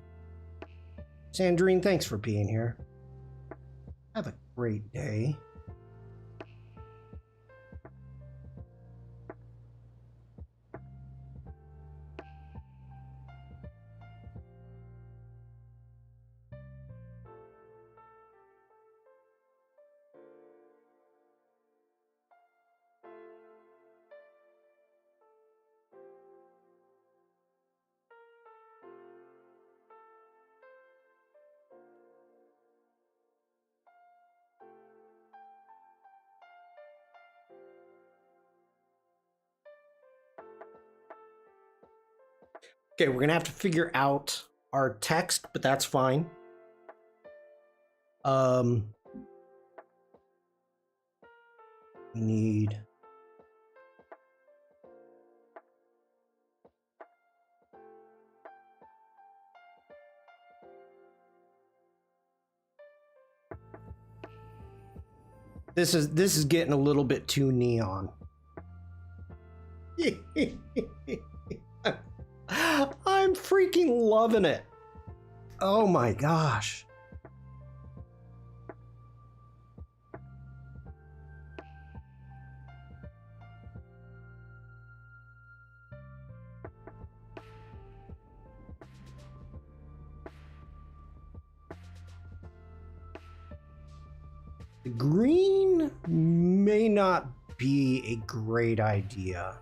Sandrine, thanks for being here. Have a great day. Okay, we're gonna have to figure out our text, but that's fine. We need this is getting a little bit too neon. I'm freaking loving it. Oh my gosh. The green may not be a great idea.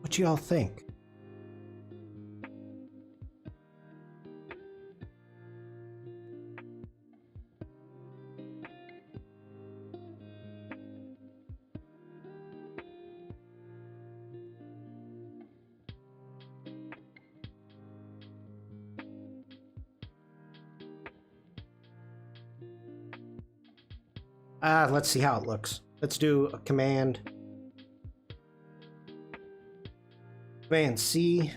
What y'all think? Let's see how it looks. Let's do a command. Command C.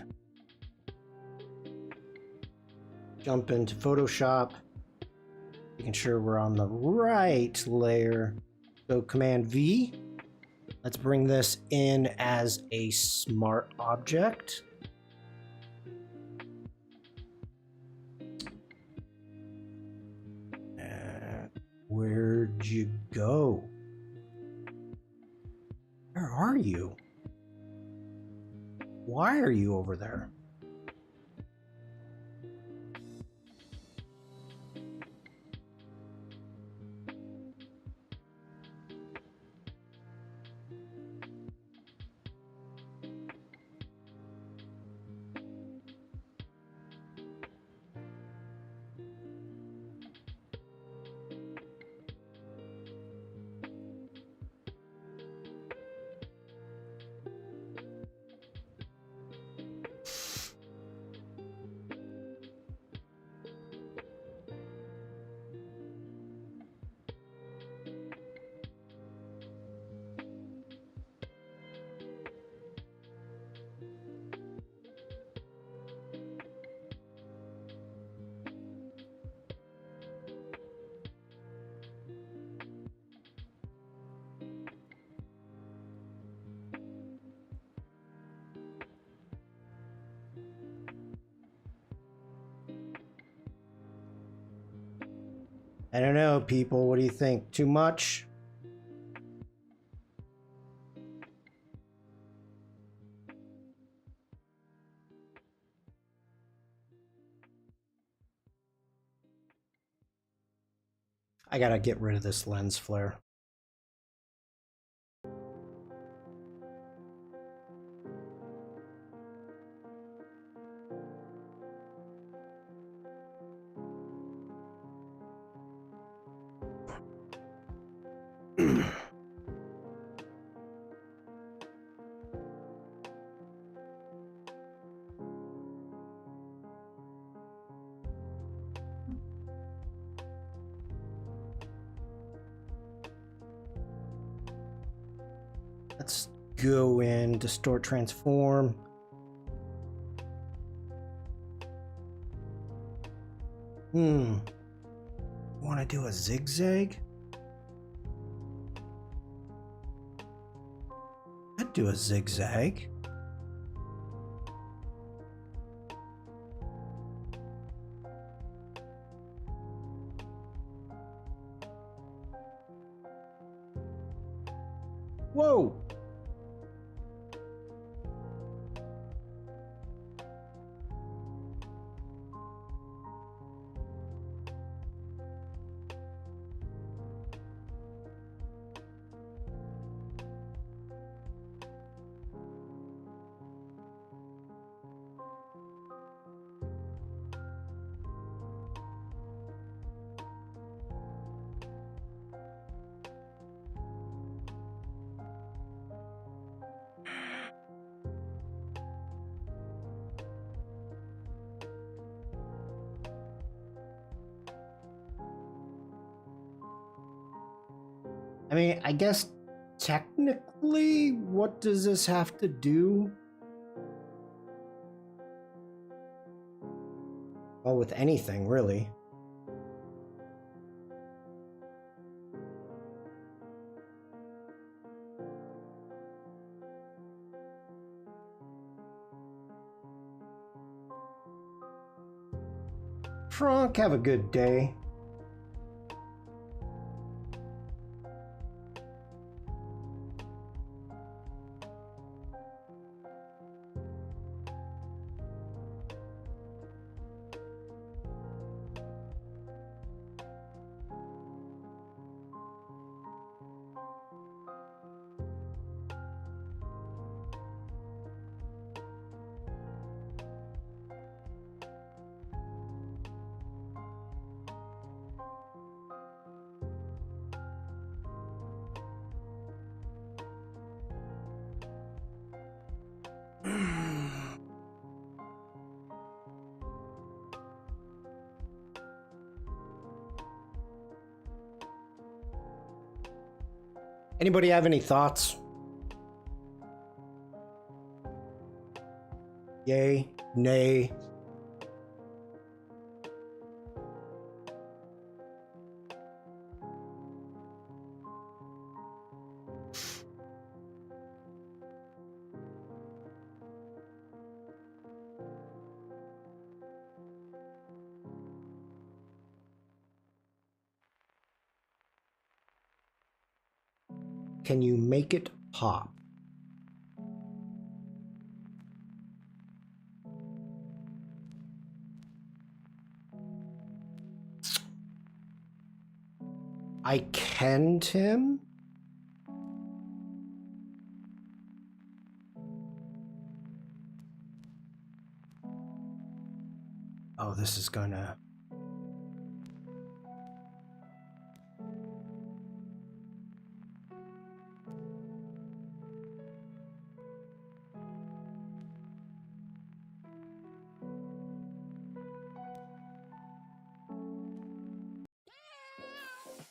Jump into Photoshop. Making sure we're on the right layer. Go Command V. Let's bring this in as a smart object. Where'd you go? Where are you? Why are you over there? I don't know, people. What do you think? Too much? I gotta get rid of this lens flare. Let's go in, distort, transform. Want to do a zigzag? I'd do a zigzag. Whoa! I mean, I guess technically, what does this have to do? Well, with anything, really. Frank, have a good day. Anybody have any thoughts? Yay? Nay? Can you make it pop? I can, Tim? Oh, this is gonna...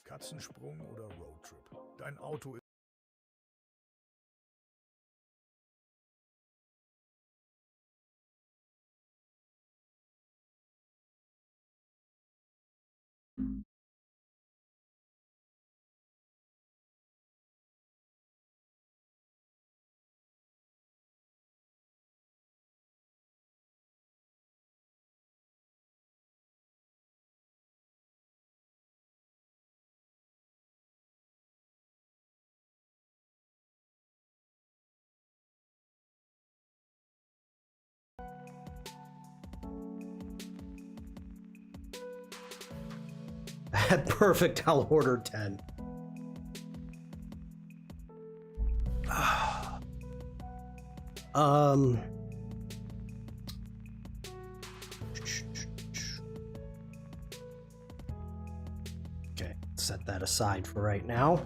Katzensprung oder Roadtrip? Dein Auto ist Perfect, I'll order 10. Okay, set that aside for right now.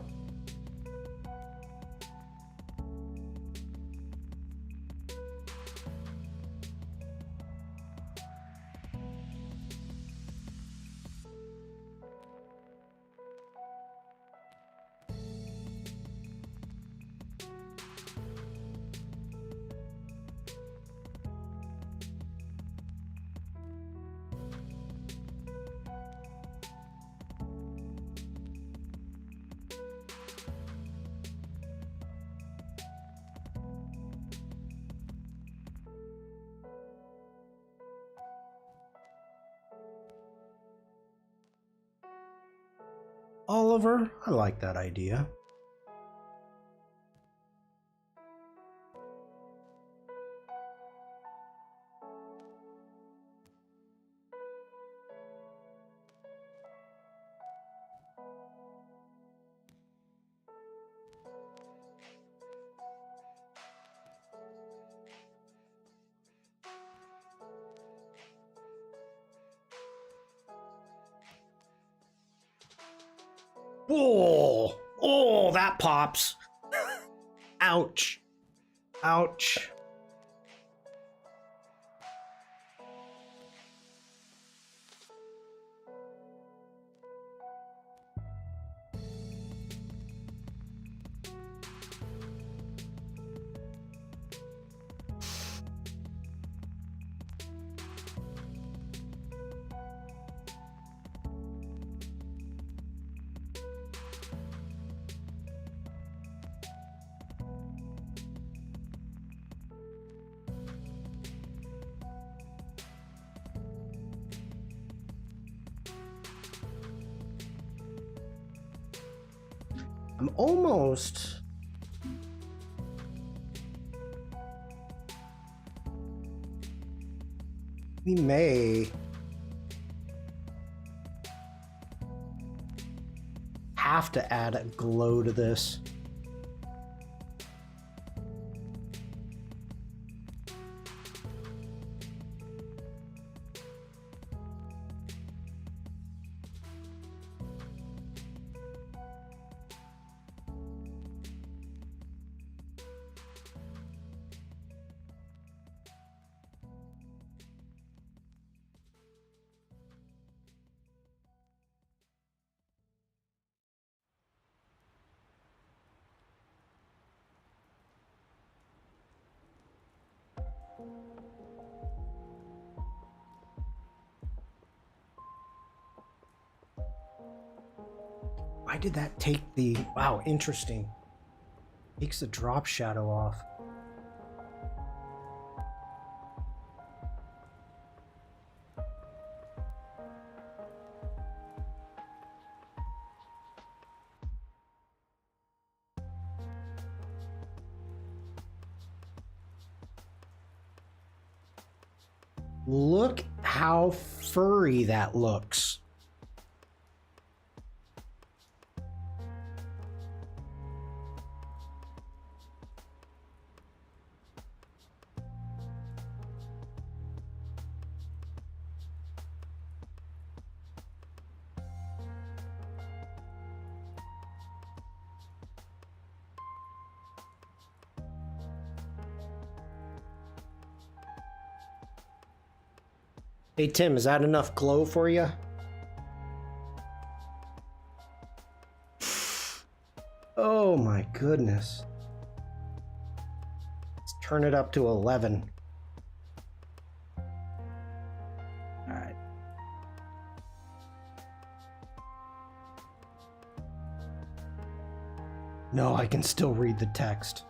Oliver, I like that idea. Oh, oh, that pops. Ouch. Ouch. I'm almost... We may have to add a glow to this. Why did that take the... Wow, interesting. Takes the drop shadow off. Look how furry that looks. Hey Tim, is that enough glow for you? Oh my goodness. Let's turn it up to 11. Alright. No, I can still read the text.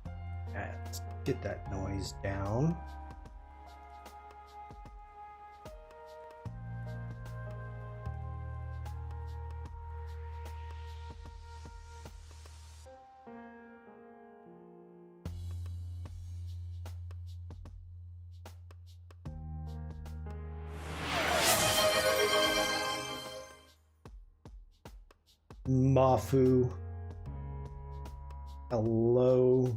Alright, let's get that noise down. Mafu. Hello.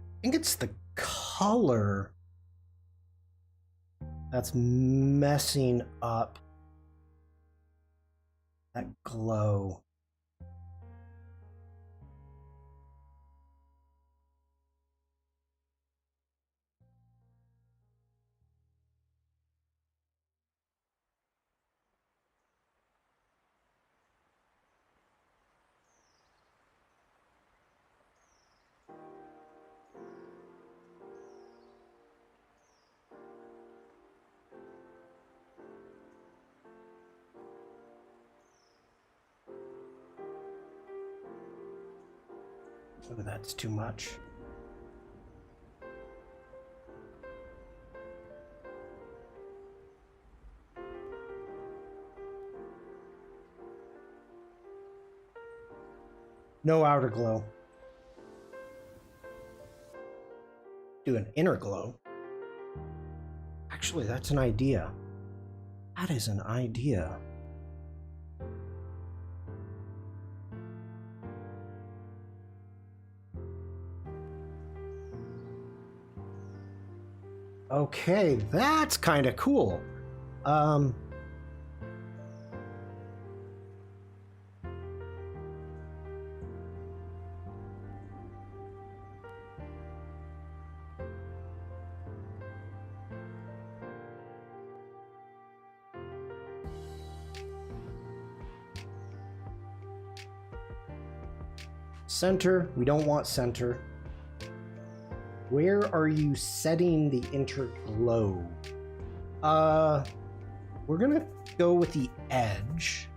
I think it's the color that's messing up that glow. Oh, that's too much. No outer glow. Do an inner glow. Actually, that's an idea. That is an idea. Okay, that's kind of cool. Center, we don't want center. Where are you setting the interglow? We're gonna go with the edge.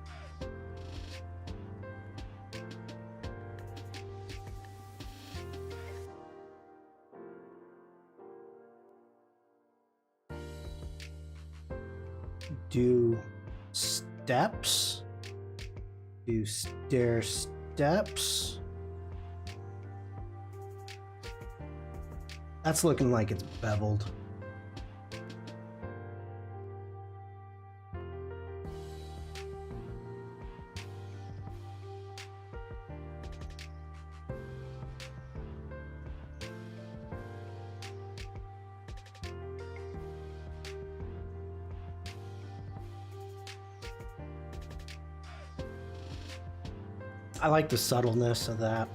Do steps. Do stair steps. That's looking like it's beveled. I like the subtleness of that.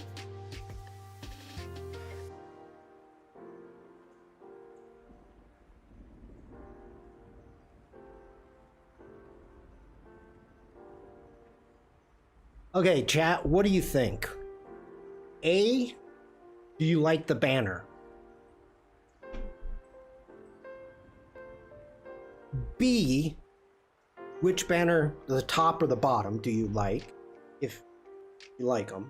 Okay, chat, what do you think? A, do you like the banner? B, which banner, the top or the bottom, do you like? If you like them.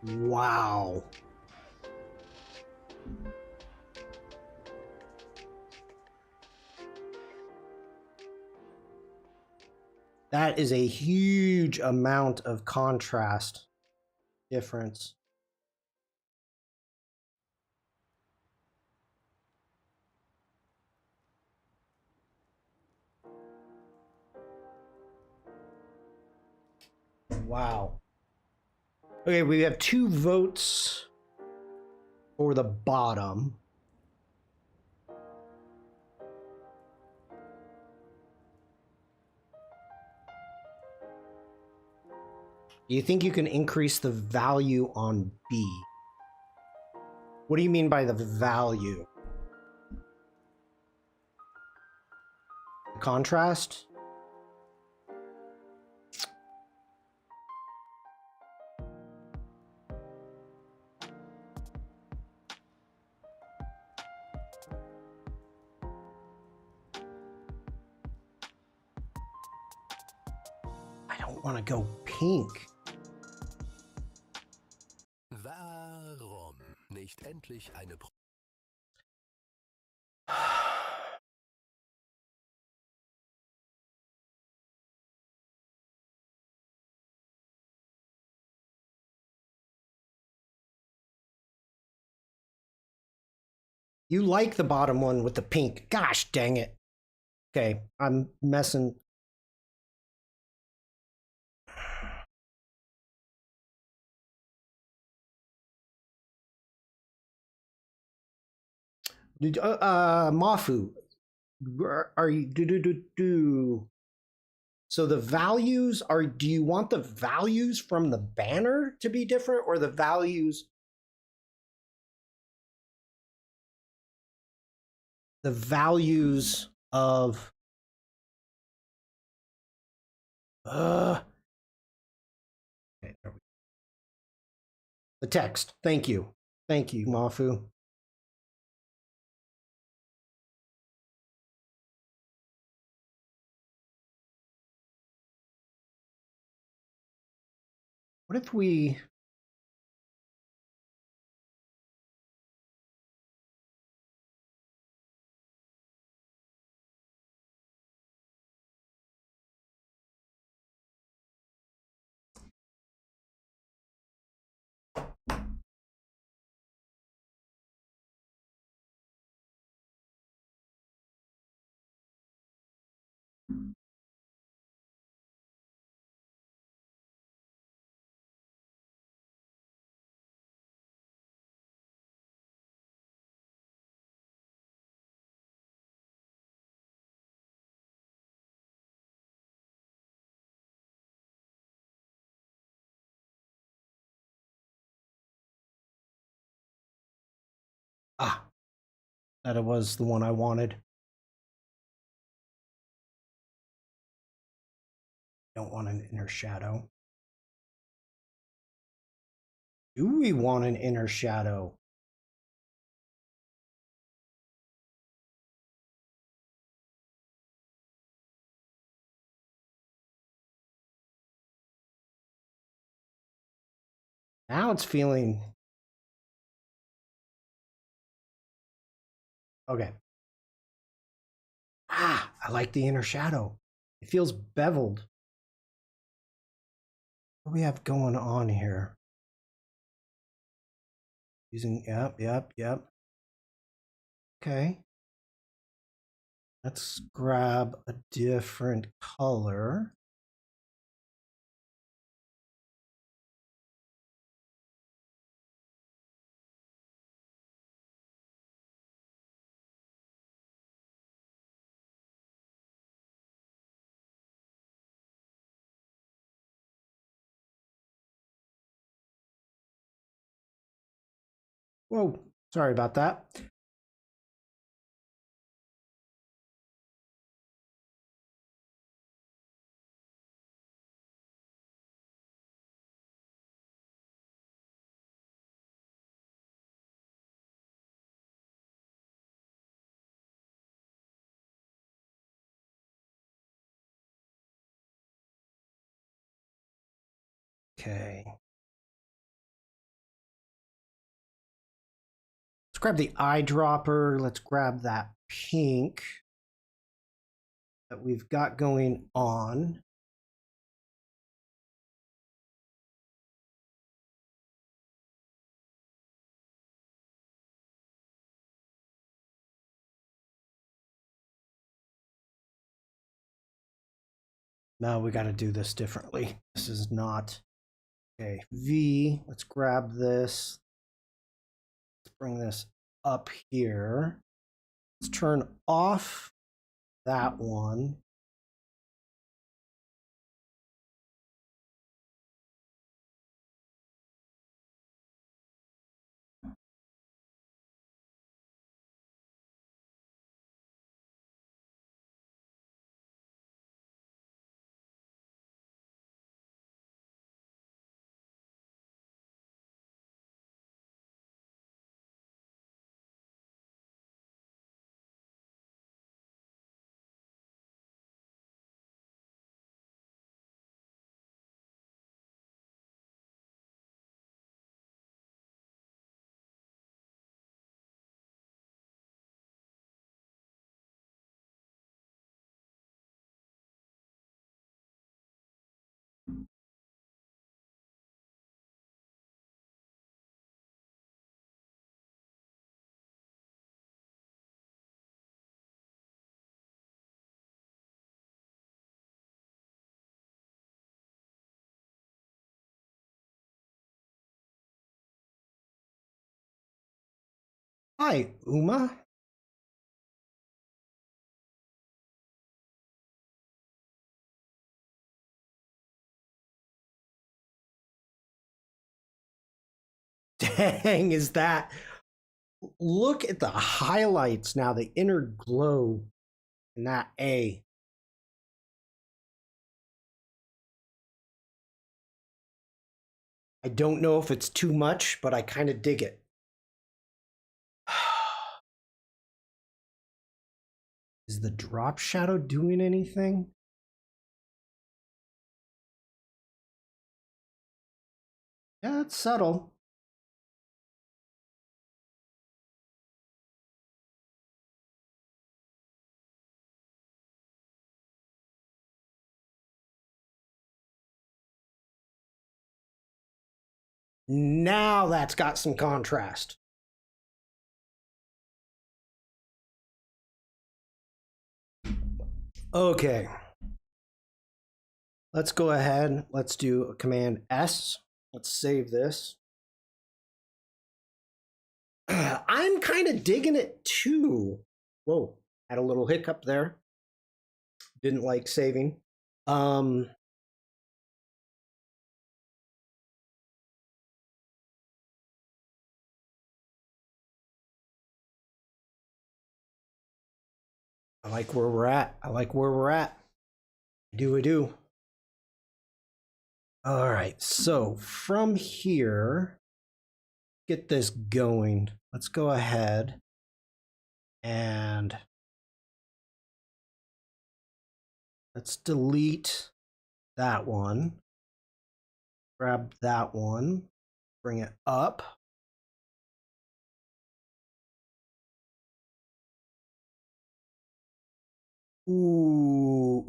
Wow. That is a huge amount of contrast difference. Wow. Okay, we have 2 votes for the bottom. Do you think you can increase the value on B? What do you mean by the value? Contrast? I don't want to go pink. Warum nicht endlich eine You like the bottom one with the pink. Gosh dang it. Okay, I'm messing. Mafu, are you do? So the values are, do you want the values from the banner to be different, or the values of okay, there we go. The text. Thank you, Mafu. What if we that it was the one I wanted. Don't want an inner shadow. Do we want an inner shadow? Now it's feeling okay. I like the inner shadow. It feels beveled. What do we have going on here? Using, yep. Okay. Let's grab a different color. Whoa, sorry about that. Okay. Let's grab the eyedropper. Let's grab that pink that we've got going on. No, we got to do this differently. This is not. Okay, V, let's grab this. Let's bring this up here. Let's turn off that one. Hi, Uma. Dang, is that? Look at the highlights now, the inner glow in that A. I don't know if it's too much, but I kind of dig it. Is the drop shadow doing anything? Yeah, it's subtle. Now that's got some contrast. Okay. Let's go ahead. Let's do a Command S. Let's save this. I'm kind of digging it too. Whoa, had a little hiccup there. Didn't like saving. I like where we're at. I like where we're at. I do. All right, so from here, get this going. Let's go ahead and let's delete that one. Grab that one, bring it up. Ooh.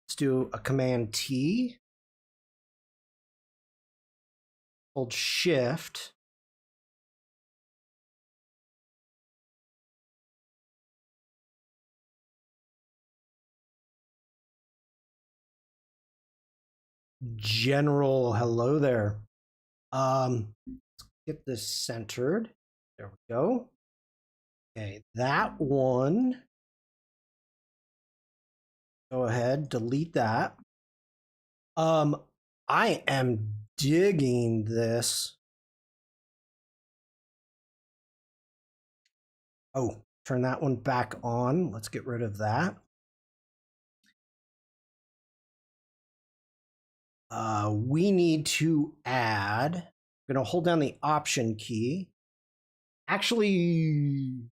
Let's do a Command T. Hold Shift. General, hello there. Let's get this centered. There we go. Okay, that one. Go ahead, delete that. I am digging this. Oh, turn that one back on. Let's get rid of that. We need to add, I'm going to hold down the Option key. Actually,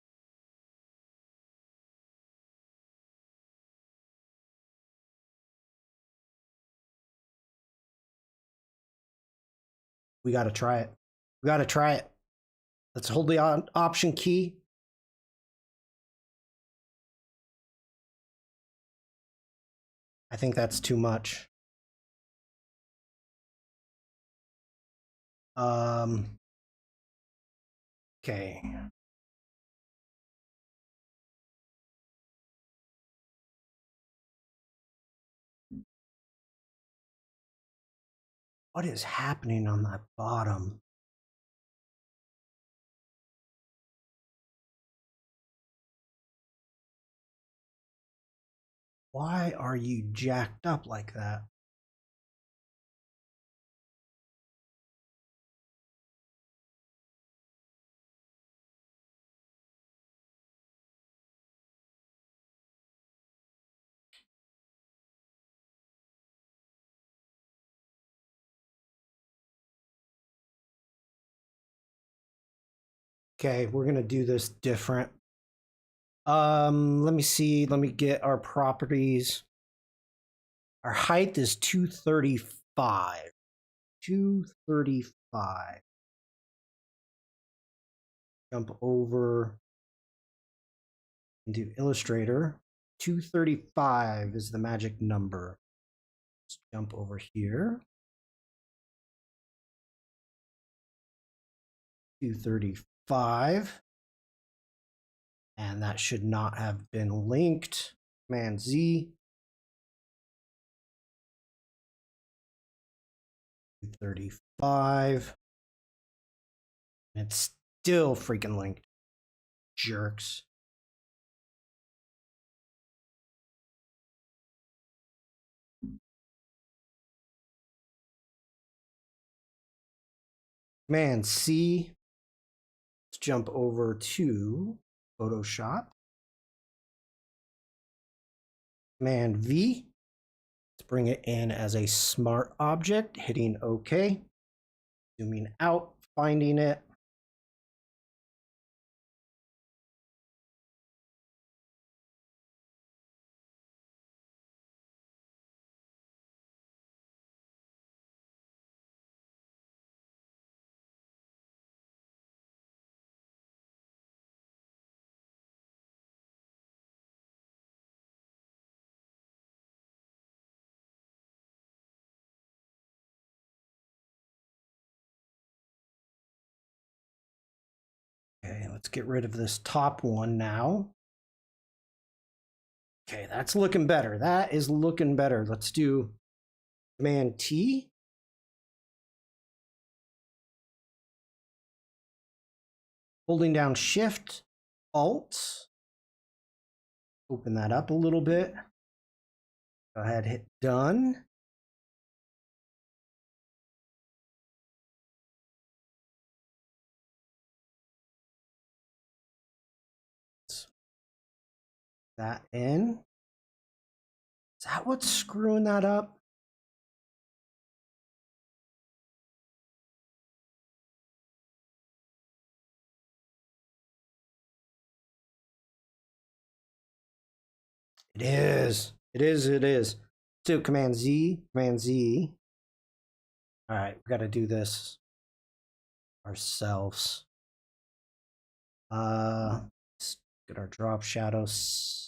we got to try it. We got to try it. Let's hold the Option key. I think that's too much. Okay. What is happening on that bottom? Why are you jacked up like that? Okay, we're gonna do this different. Let me see. Let me get our properties. Our height is 235. 235. Jump over into Illustrator. 235 is the magic number. Let's jump over here. 235. And that should not have been linked. Command Z. 235. And it's still freaking linked. Jerks. Command C. Let's jump over to Photoshop. Command V. Let's bring it in as a smart object, hitting OK. Zooming out, finding it. Okay, let's get rid of this top one now. Okay, that's looking better. That is looking better. Let's do Command T. Holding down Shift, Alt. Open that up a little bit. Go ahead, hit Done. That in. Is that what's screwing that up? It is. It is. It is. Do Command Z. Command Z. All right, we got to do this ourselves. Let's get our drop shadows.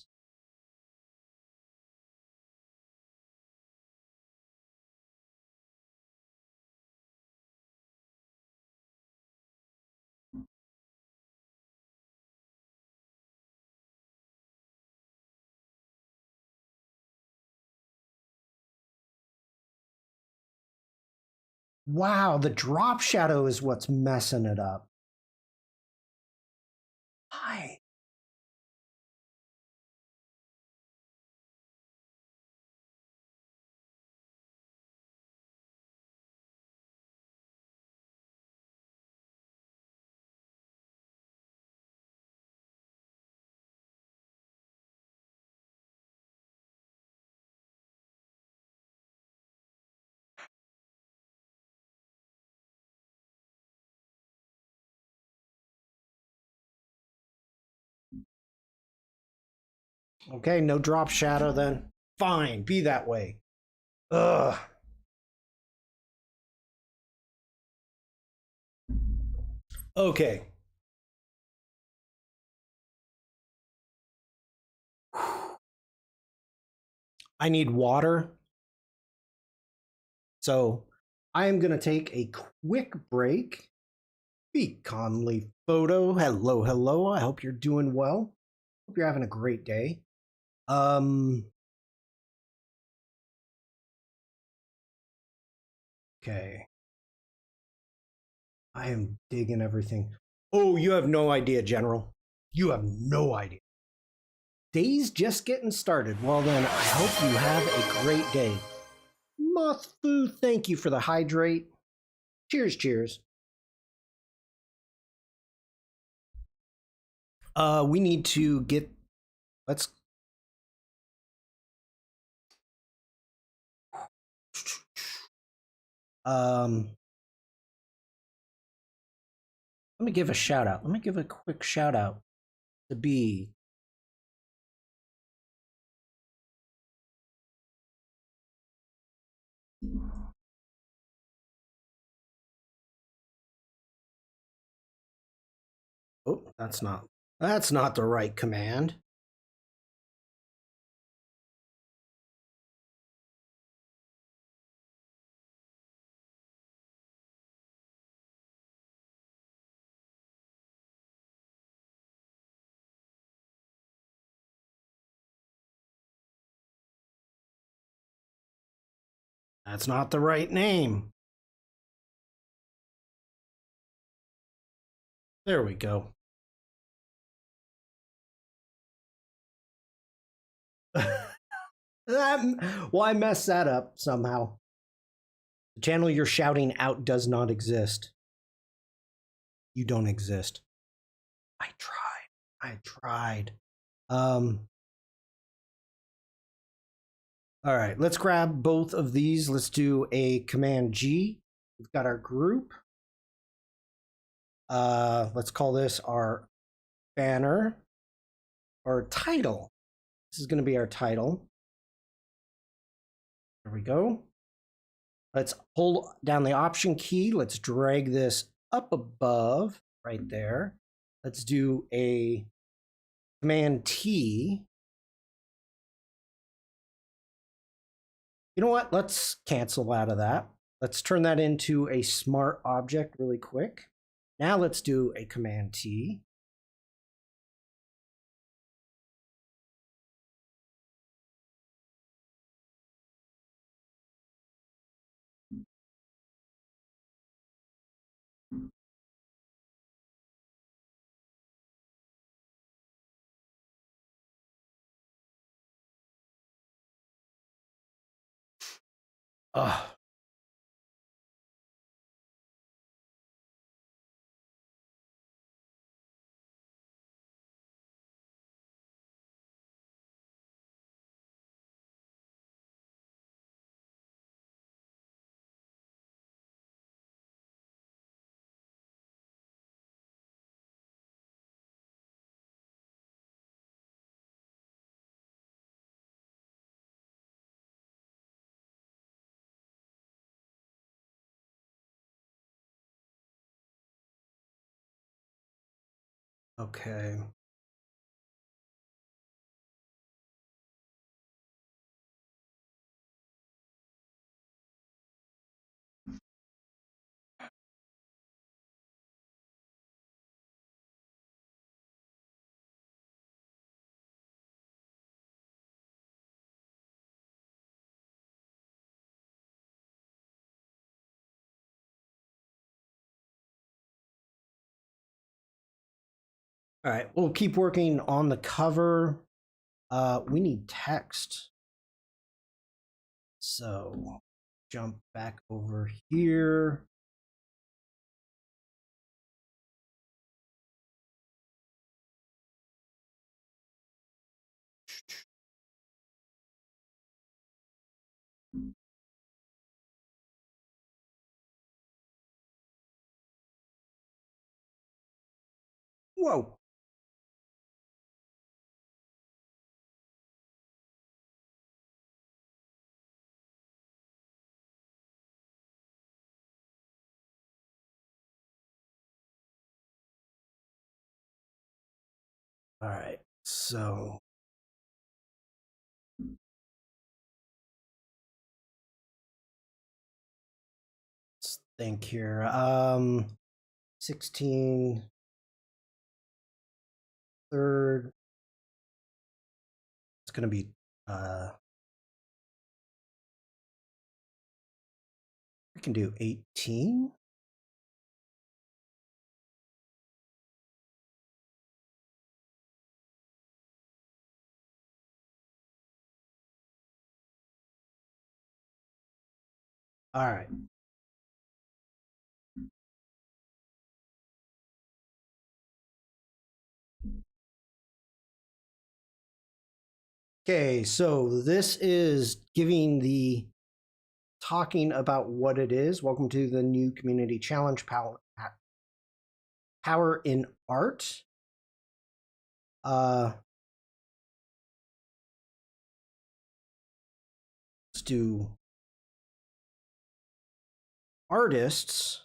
Wow, the drop shadow is what's messing it up. Hi. Okay, no drop shadow then. Fine, be that way. Ugh. Okay. I need water. So I am going to take a quick break. Be Conley Photo. Hello, hello. I hope you're doing well. Hope you're having a great day. Okay. I am digging everything. Oh, you have no idea, General. You have no idea. Day's just getting started. Well, then, I hope you have a great day. Mothfu, thank you for the hydrate. Cheers, cheers. We need to get. Let's. Let me give a shout out. Let me give a quick shout out to B. Oh, that's not the right command. That's not the right name. There we go. Well, I messed that up somehow. The channel you're shouting out does not exist. You don't exist. I tried. All right, let's grab both of these. Let's do a Command G. We've got our group. Let's call this our banner or title. This is going to be our title. There we go. Let's hold down the Option key. Let's drag this up above right there. Let's do a Command T. You know what? Let's cancel out of that. Let's turn that into a smart object really quick. Now let's do a Command T. Ugh. Okay. All right, we'll keep working on the cover. We need text. So jump back over here. Whoa. All right, so let's think here. 16 third. It's gonna be We can do 18. All right. Okay, so this is talking about what it is. Welcome to the new community challenge, Power in Art. Let's do artists.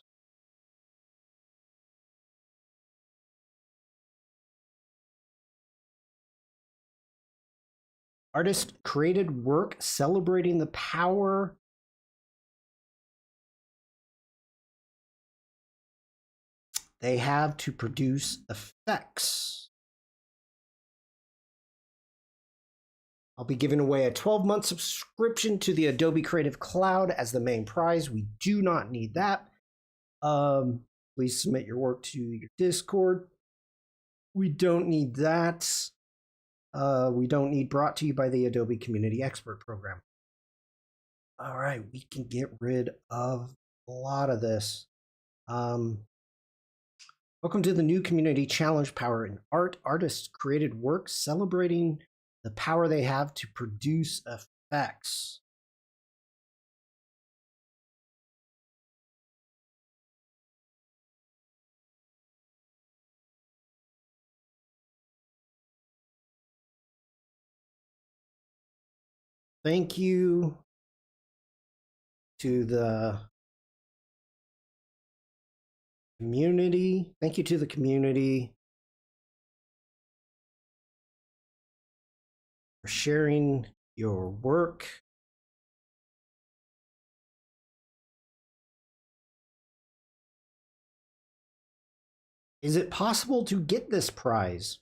Artist created work celebrating the power they have to produce effects. I'll be giving away a 12-month subscription to the Adobe Creative Cloud as the main prize. We do not need that. Please submit your work to your Discord. We don't need that. We don't need brought to you by the Adobe Community Expert Program. All right, we can get rid of a lot of this. Welcome to the new community challenge, Power in Art. Artists created works celebrating the power they have to produce effects. Thank you to the community. Thank you to the community for sharing your work. Is it possible to get this prize?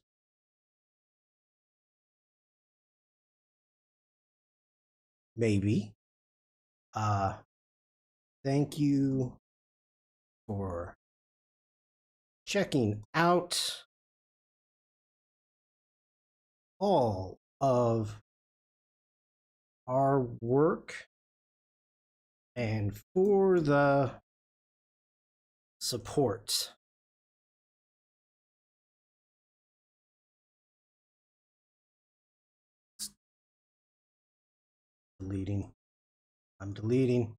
Maybe. Thank you for checking out all of our work and for the support. Deleting. I'm deleting.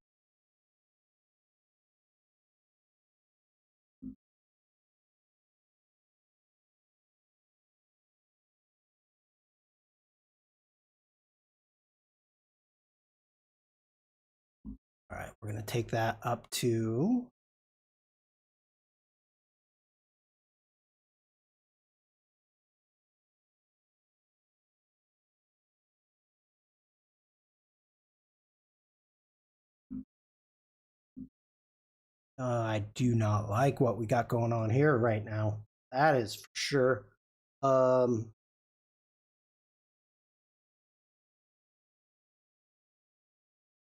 All right, we're going to take that up to I do not like what we got going on here right now. That is for sure.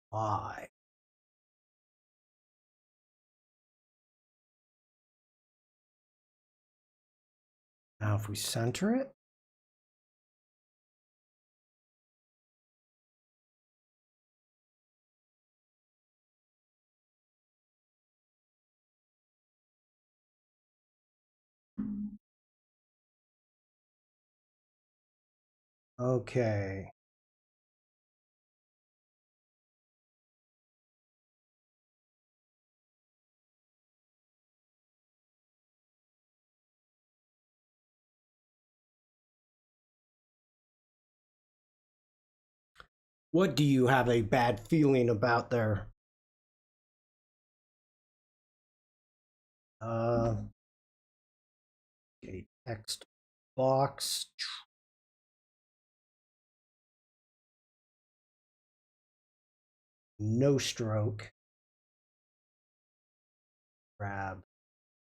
Why? Now if we center it. Okay. What do you have a bad feeling about there? Okay, text box. No stroke. Grab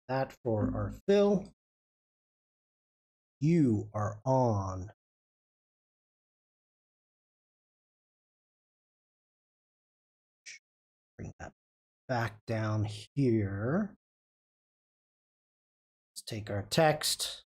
that for our fill. You are on. Bring that back down here. Let's take our text.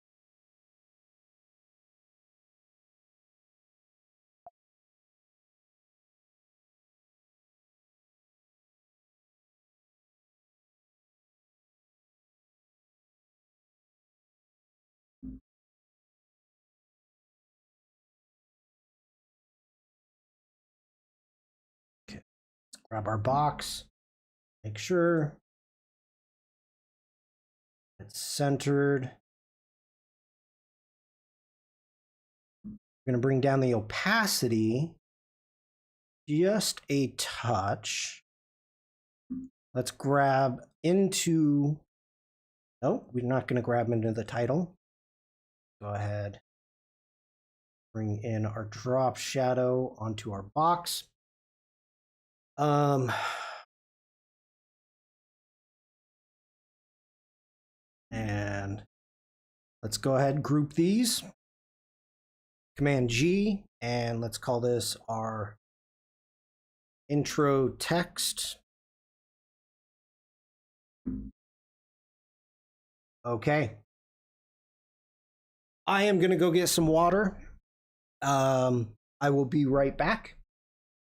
Okay, let's grab our box. Make sure it's centered. We're going to bring down the opacity just a touch. Let's grab into, no, we're not going to grab into the title. Go ahead. Bring in our drop shadow onto our box. And let's go ahead and group these. Command G, and let's call this our intro text. Okay. I am going to go get some water. I will be right back.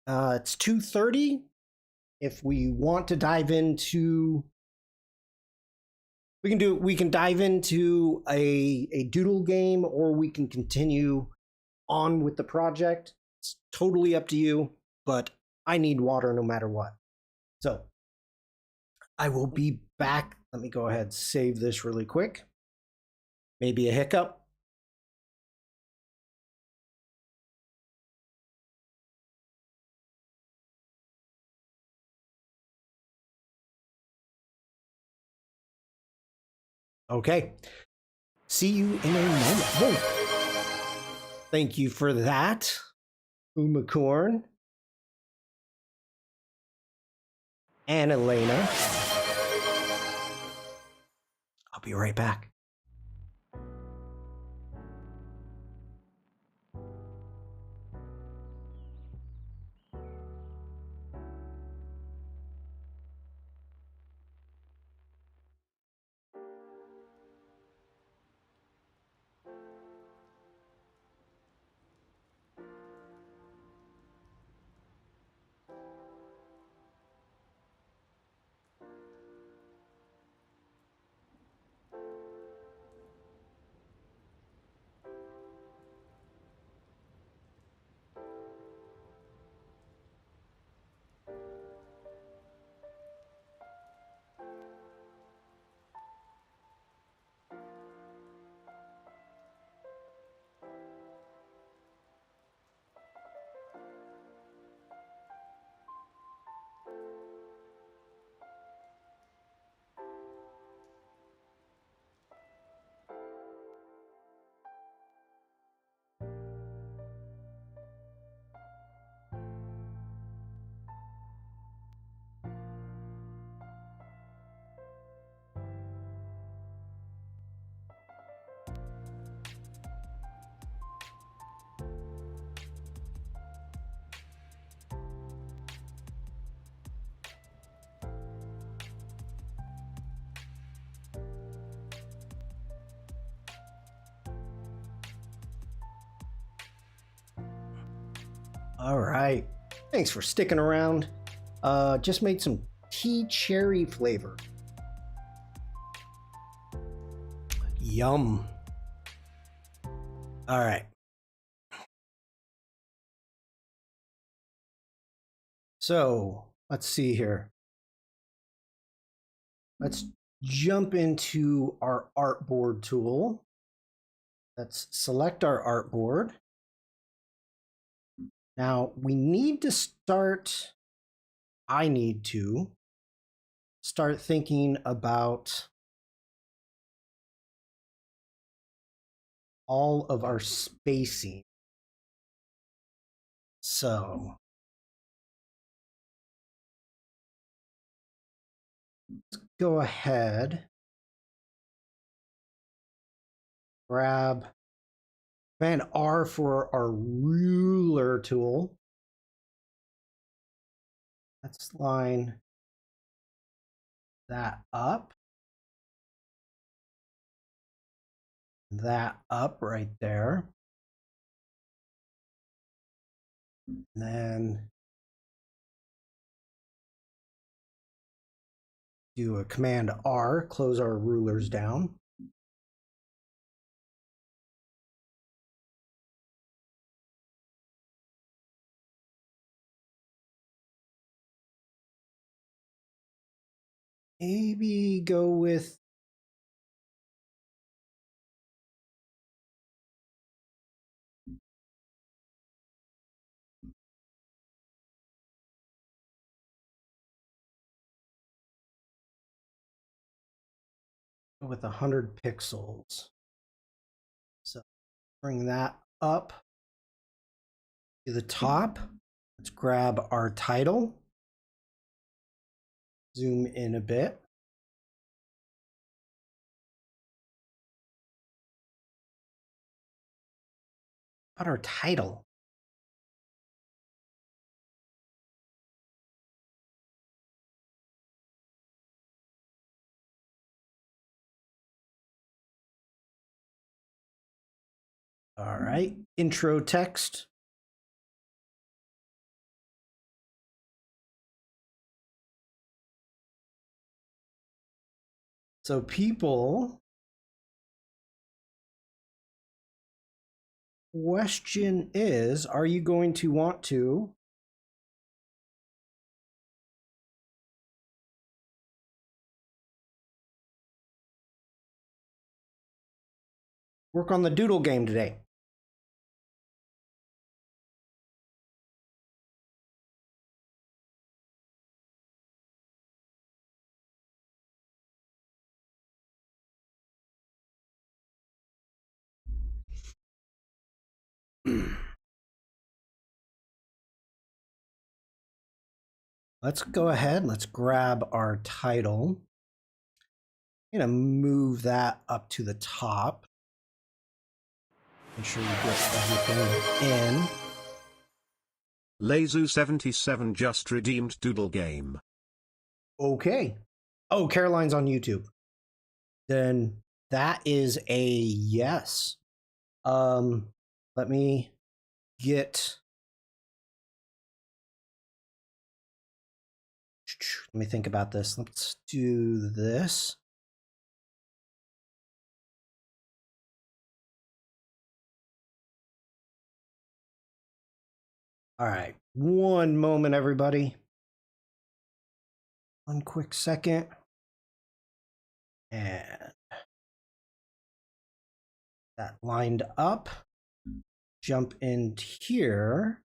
It's 2:30. If we want to dive into, we can dive into a doodle game, or we can continue on with the project. It's totally up to you, but I need water no matter what. So I will be back. Let me go ahead and save this really quick. Maybe a hiccup. Okay. See you in a moment. Whoa. Thank you for that, Umacorn and Elena. I'll be right back. All right. Thanks for sticking around. Just made some tea cherry flavor. Yum. All right. So let's see here. Let's jump into our artboard tool. Let's select our artboard. Now we need to start, I need to start thinking about all of our spacing. So let's go ahead, grab Command R for our ruler tool. That's line that up. That up right there. And then do a Command R, close our rulers down. Maybe go with with 100 pixels. So bring that up to the top. Let's grab our title. Zoom in a bit. About our title. All right, intro text. So people, question is, are you going to want to work on the doodle game today? Let's go ahead. Let's grab our title. I'm going to move that up to the top. Make sure you get everything in. Lazu77 just redeemed Doodle Game. Okay. Oh, Caroline's on YouTube. Then that is a yes. Let me get. Let me think about this. Let's do this. All right. One moment, everybody. One quick second. And that lined up. Jump in here.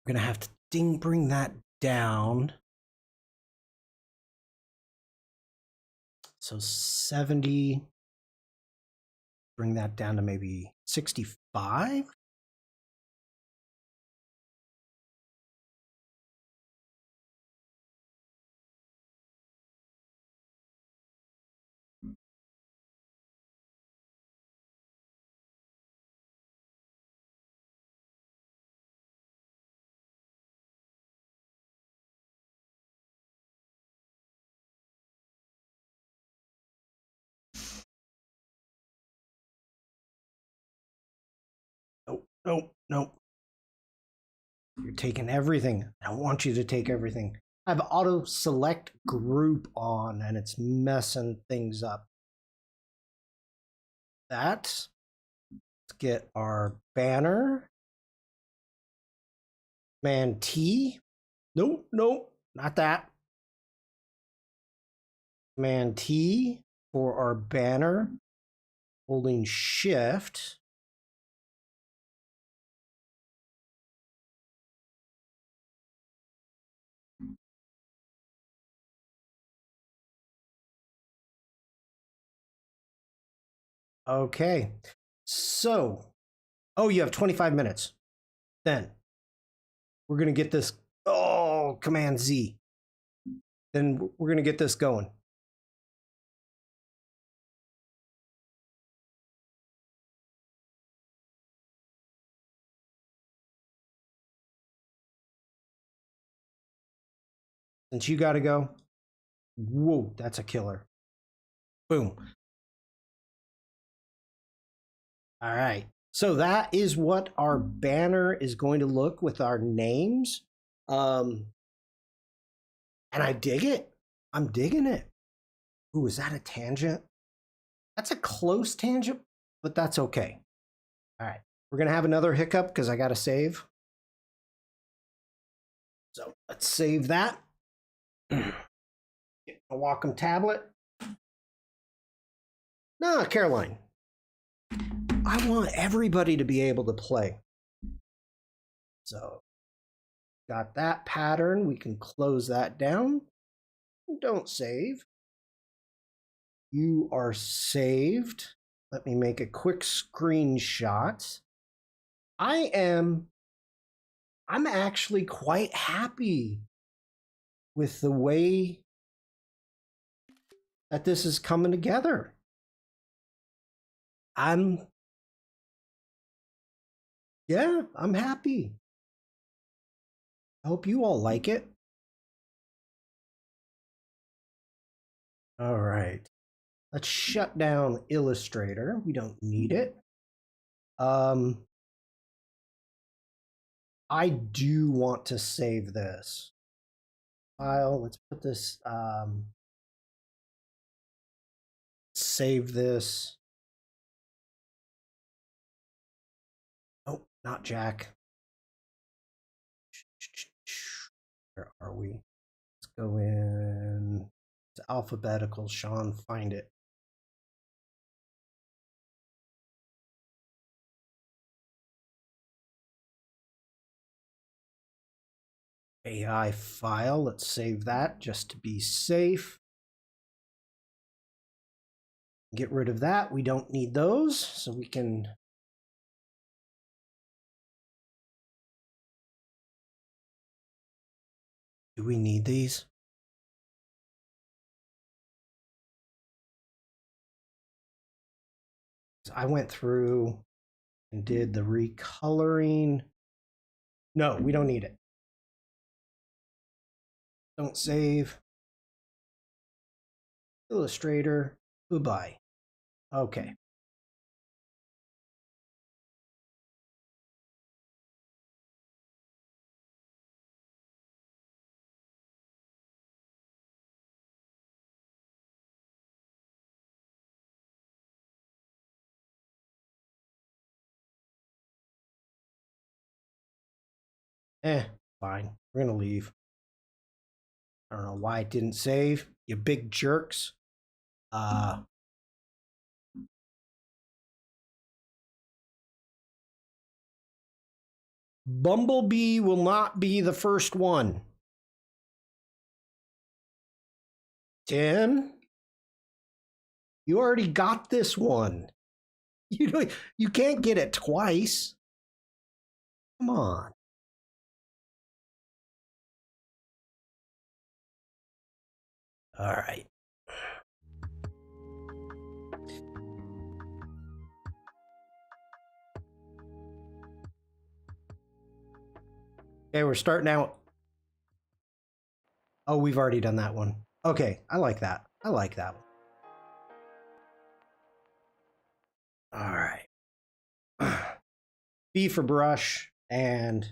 We're going to have to bring that down. So 70. Bring that down to maybe 65. Nope, nope, nope. You're taking everything. I don't want you to take everything. I have auto select group on and it's messing things up. Let's get our banner. Command T. Nope, nope, not that. Command T for our banner. Holding Shift. Okay, so, oh, you have 25 minutes. Then we're going to get this, oh, Command Z. then we're going to get this going. Since you got to go. Whoa, that's a killer. Boom. All right. So that is what our banner is going to look with our names. And I dig it. I'm digging it. Ooh, is that a tangent? That's a close tangent, but that's okay. All right. We're going to have another hiccup because I got to save. So let's save that. Get a Wacom tablet. No, Caroline. I want everybody to be able to play. So got that pattern. We can close that down. Don't save. You are saved. Let me make a quick screenshot. I'm actually quite happy with the way that this is coming together. I'm happy. I hope you all like it. All right. Let's shut down Illustrator. We don't need it. I do want to save this file. Let's put this, save this. Oh, not Jack. Where are we? Let's go in to alphabetical. Shawn, find it. AI file. Let's save that just to be safe. Get rid of that. We don't need those, so we can. Do we need these? So I went through and did the recoloring. No, we don't need it. Don't save. Illustrator. Goodbye. Okay. Fine. We're gonna leave. I don't know why it didn't save. You big jerks. Bumblebee will not be the first one. Tim, you already got this one. You can't get it twice. Come on. All right. Okay, we're starting out. Oh, we've already done that one. Okay, I like that. I like that one. All right. B for brush and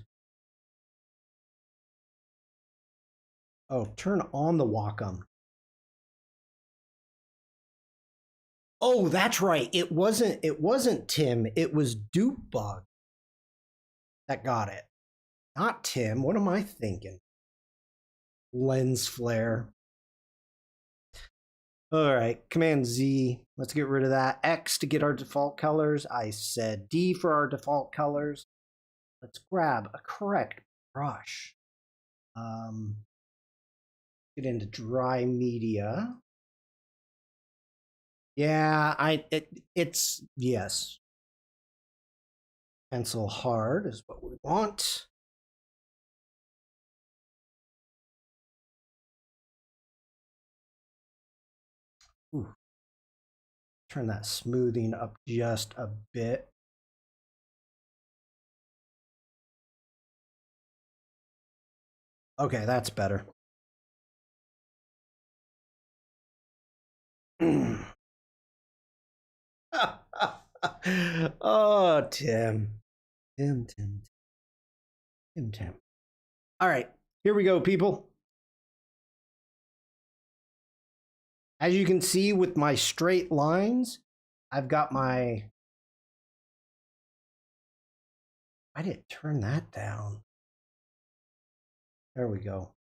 turn on the Wacom. Oh, that's right. It wasn't Tim. It was Dupebug that got it. Not Tim. What am I thinking? Lens flare. All right, Command Z. Let's get rid of that. X to get our default colors. I said D for our default colors. Let's grab a correct brush. Get into dry media. Yeah, it's yes. Pencil hard is what we want. Ooh. Turn that smoothing up just a bit. Okay, that's better. Oh, Tim. Tim. All right, here we go, people. As you can see with my straight lines, I've got my... I didn't turn that down. There we go.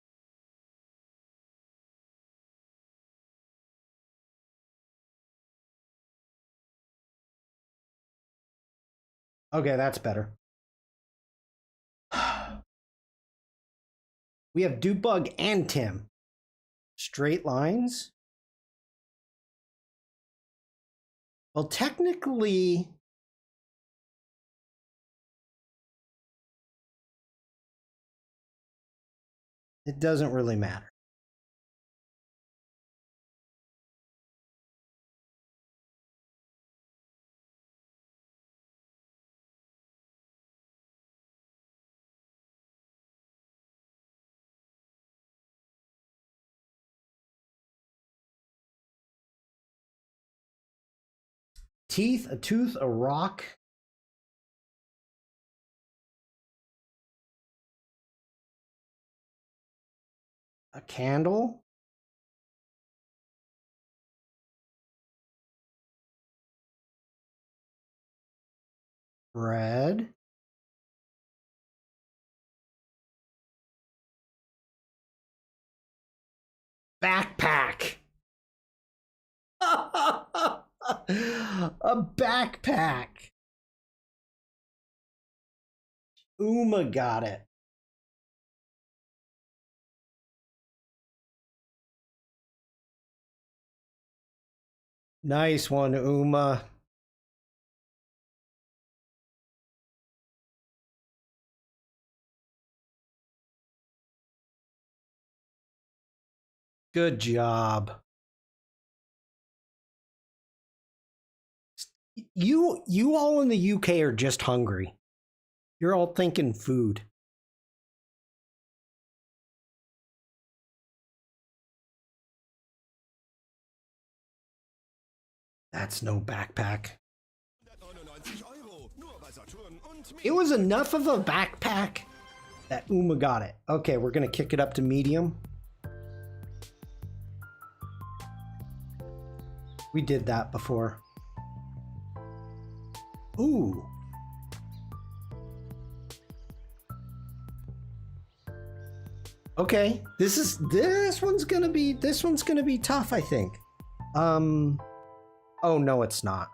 Okay, that's better. We have Dupug and Tim. Straight lines. Well, technically, it doesn't really matter. Teeth, a tooth, a rock. A candle. Bread. Backpack. A backpack. Uma got it. Nice one, Uma. Good job. You all in the UK are just hungry. You're all thinking food. That's no backpack. It was enough of a backpack that Uma got it. Okay, we're gonna kick it up to medium. We did that before. Ooh. Okay, this one's gonna be tough, I think. Oh no, it's not.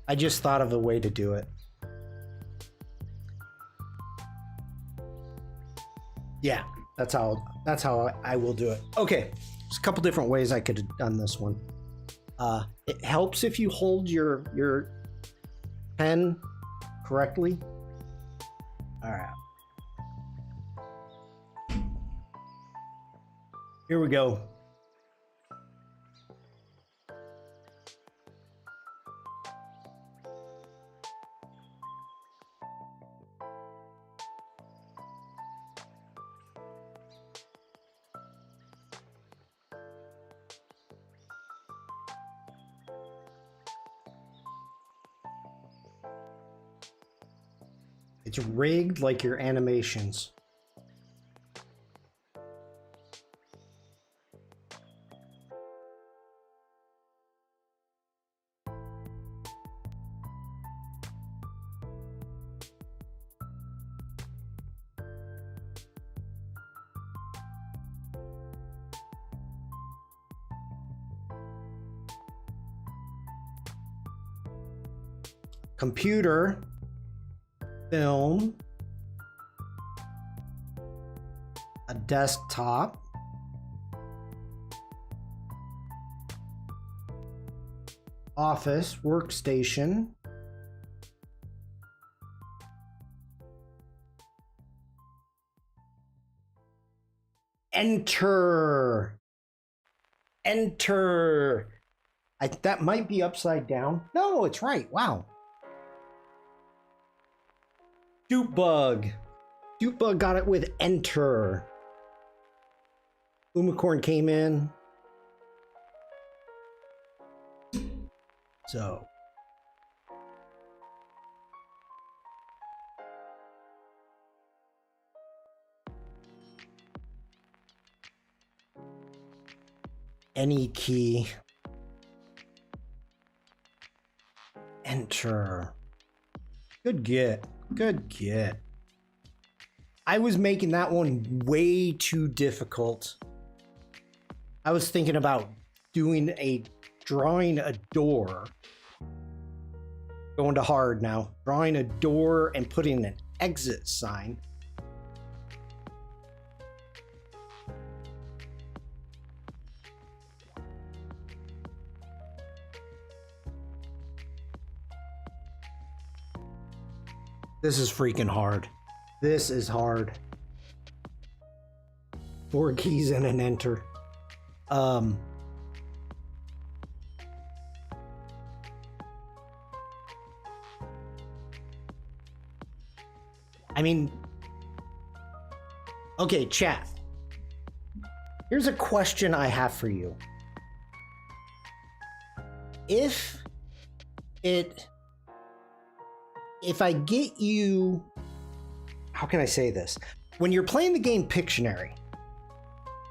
I just thought of a way to do it. Yeah, that's how I will do it. Okay, there's a couple different ways I could have done this one. It helps if you hold your pen correctly. All right. Here we go. It's rigged like your animations. Computer, film, a desktop, office, workstation, enter. Enter. That might be upside down. No, it's right. Wow. Dupe bug. Dupe bug got it with enter. Umacorn came in. So. Any key. Enter. Good get. Good get. I was making that one way too difficult. I was thinking about drawing a door. Going to hard now. Drawing a door and putting an exit sign. This is freaking hard. This is hard. 4 keys and an enter. I mean, okay, chat. Here's a question I have for you. If I get you, how can I say this? When you're playing the game Pictionary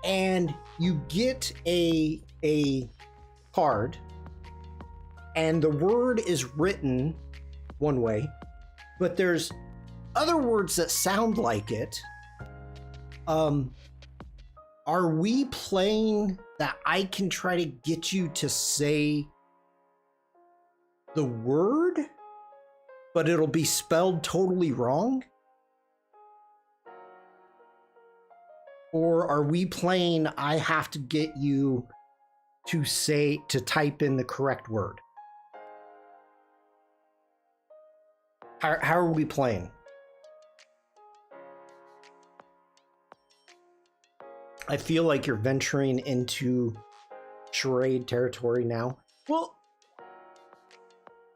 and you get a card and the word is written one way, but there's other words that sound like it, are we playing that I can try to get you to say the word, but it'll be spelled totally wrong? Or are we playing I have to get you to type in the correct word? How are we playing? I feel like you're venturing into charade territory now. Well,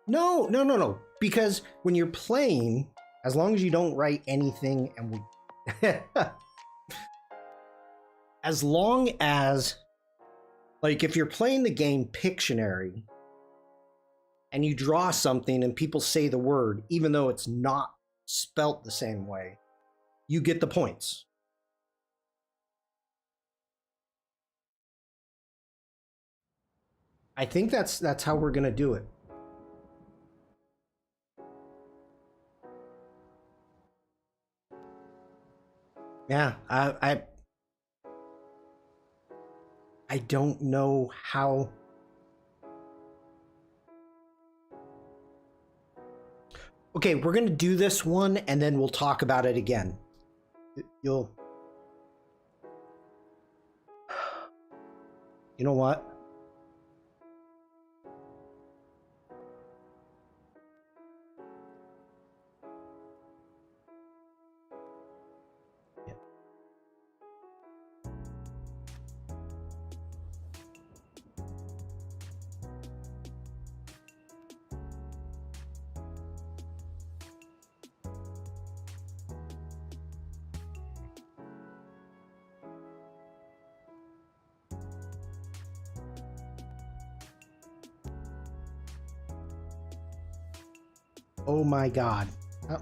no. Because when you're playing, as long as you don't write anything as long as, like, if you're playing the game Pictionary and you draw something and people say the word, even though it's not spelt the same way, you get the points. I think that's how we're gonna do it. Yeah, I don't know how. Okay, we're gonna do this one and then we'll talk about it again. You know what? Oh my God. Oh.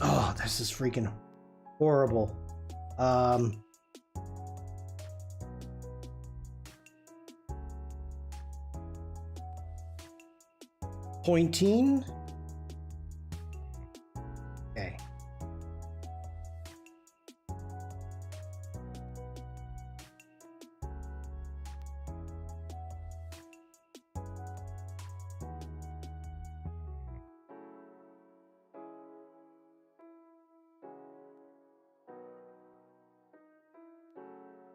Oh, this is freaking horrible. Pointing. Okay.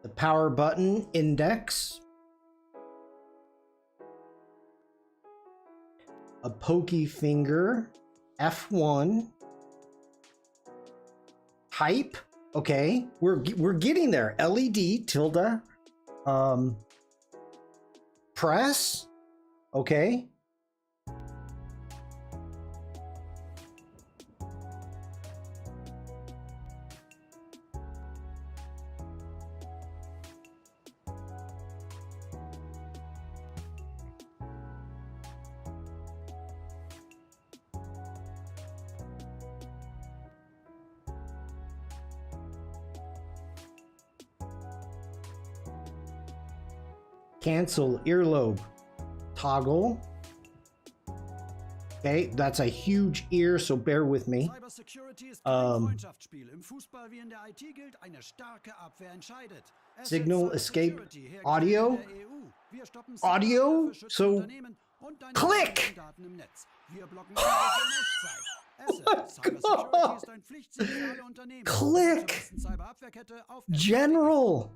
The power button, index. a pokey finger, F1, type. Okay, we're getting there. LED tilde, press. Okay. Cancel earlobe, toggle. Okay, that's a huge ear, so bear with me. Signal, escape, audio. Audio, so click. Click. General.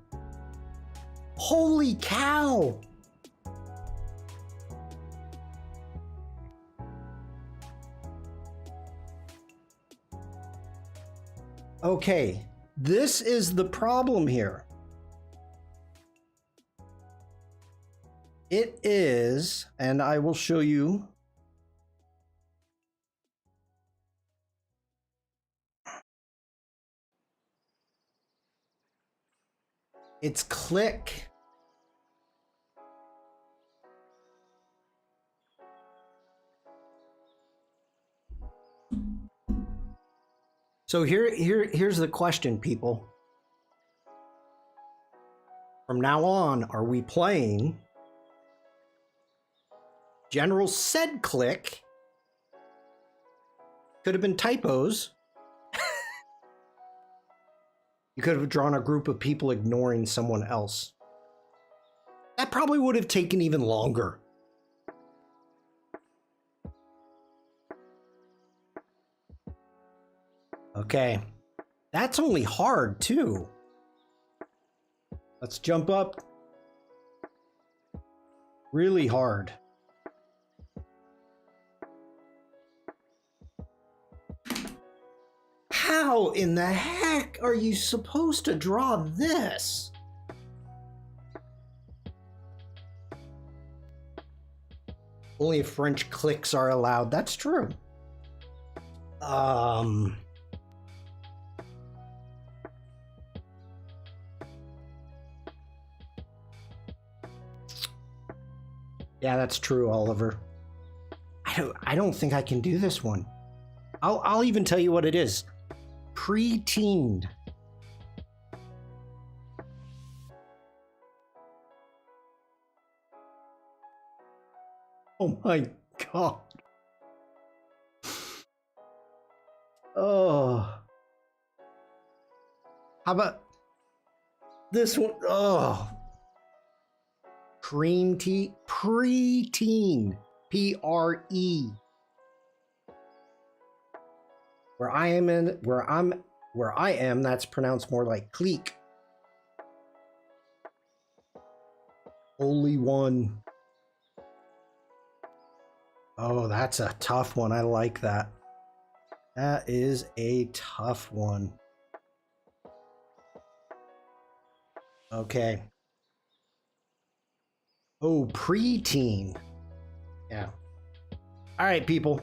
Holy cow. Okay, this is the problem here. It is, and I will show you. It's click. So here's the question, people. From now on, are we playing? General said click. Could have been typos. You could have drawn a group of people ignoring someone else. That probably would have taken even longer. Okay, that's only hard too. Let's jump up. Really hard. How in the heck are you supposed to draw this? Only French clicks are allowed. That's true. Yeah, that's true, Oliver. I don't think I can do this one. I'll even tell you what it is. Pre-teened. Oh my god. Oh. How about this one? Oh. Cream tea, pre-teen, P-R-E. Where I am, that's pronounced more like clique. Holy one. Oh, that's a tough one. I like that. That is a tough one. Okay. Oh, preteen. Yeah. All right, people.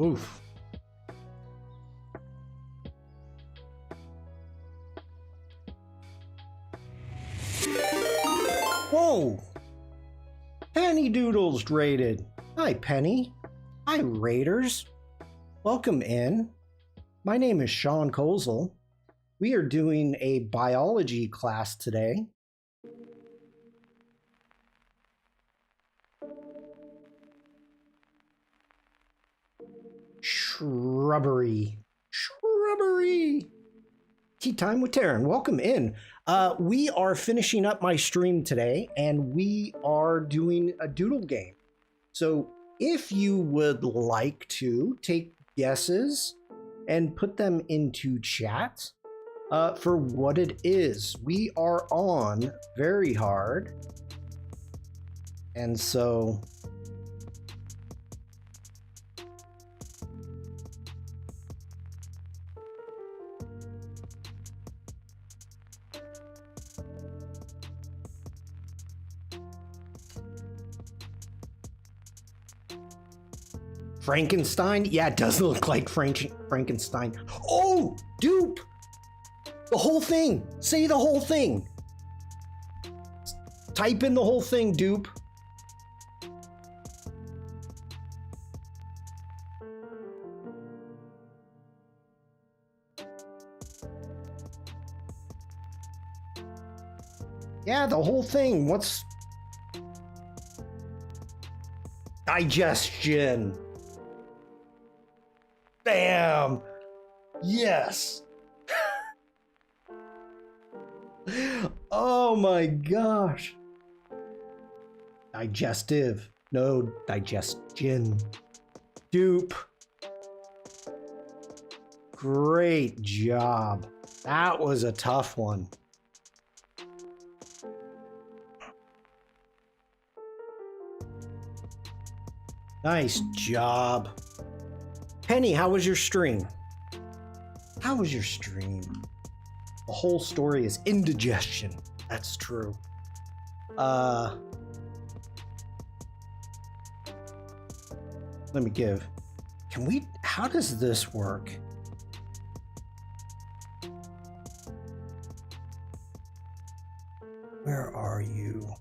Oof. Whoa. Penny Doodles raided. Hi, Penny. Hi, Raiders. Welcome in. My name is Shawn Kozel. We are doing a biology class today. Shrubbery. Tea time with Taryn. Welcome in. We are finishing up my stream today, and we are doing a doodle game. So if you would like to take guesses and put them into chat for what it is. We are on very hard. And so Frankenstein? Yeah, it does look like Frankenstein. Oh, dupe! The whole thing! Say the whole thing! Type in the whole thing, dupe. Yeah, the whole thing. What's... Digestion. Bam! Yes! Oh my gosh! Digestive. No, digestion. Dupe. Great job. That was a tough one. Nice job. Penny, how was your stream? How was your stream? The whole story is indigestion. That's true. Let me give. Can we, how does this work? Where are you?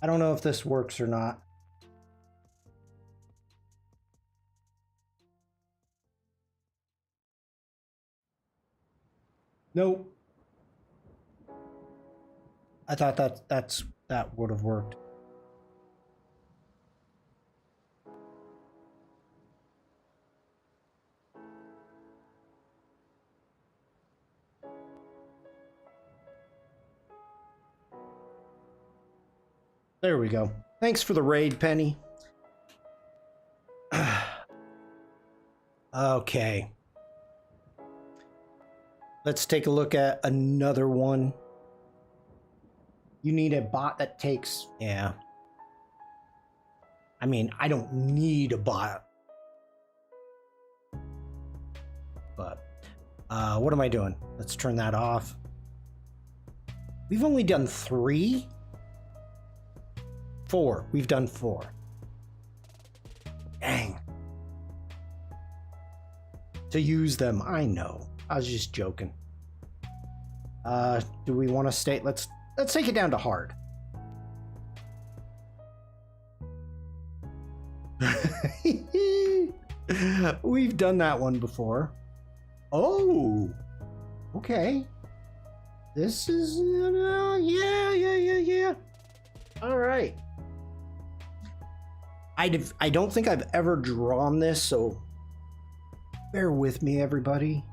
I don't know if this works or not. Nope. I thought that would have worked. There we go. Thanks for the raid, Penny. Okay. Let's take a look at another one. You need a bot that takes... Yeah. I mean, I don't need a bot. But, what am I doing? Let's turn that off. We've only done 3? 4. We've done 4. Dang. To use them, I know. I was just joking. Do we want to stay? Let's take it down to hard. We've done that one before. Oh, okay. This is yeah. All right. I don't think I've ever drawn this, so bear with me, everybody.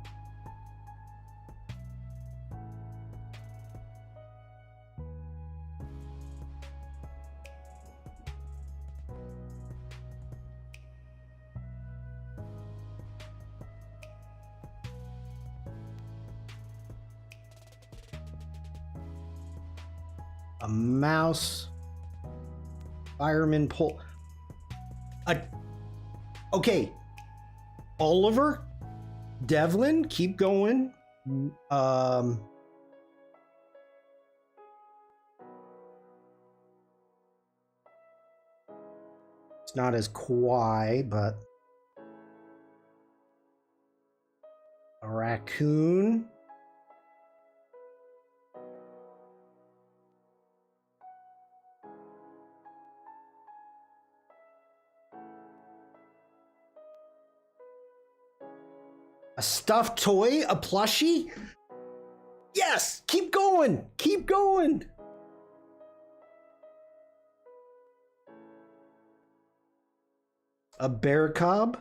A mouse. Fireman pull. Okay. Oliver? Devlin, keep going. It's not as kawaii, but a raccoon. A stuffed toy? A plushie? Yes! Keep going! Keep going! A bear cub?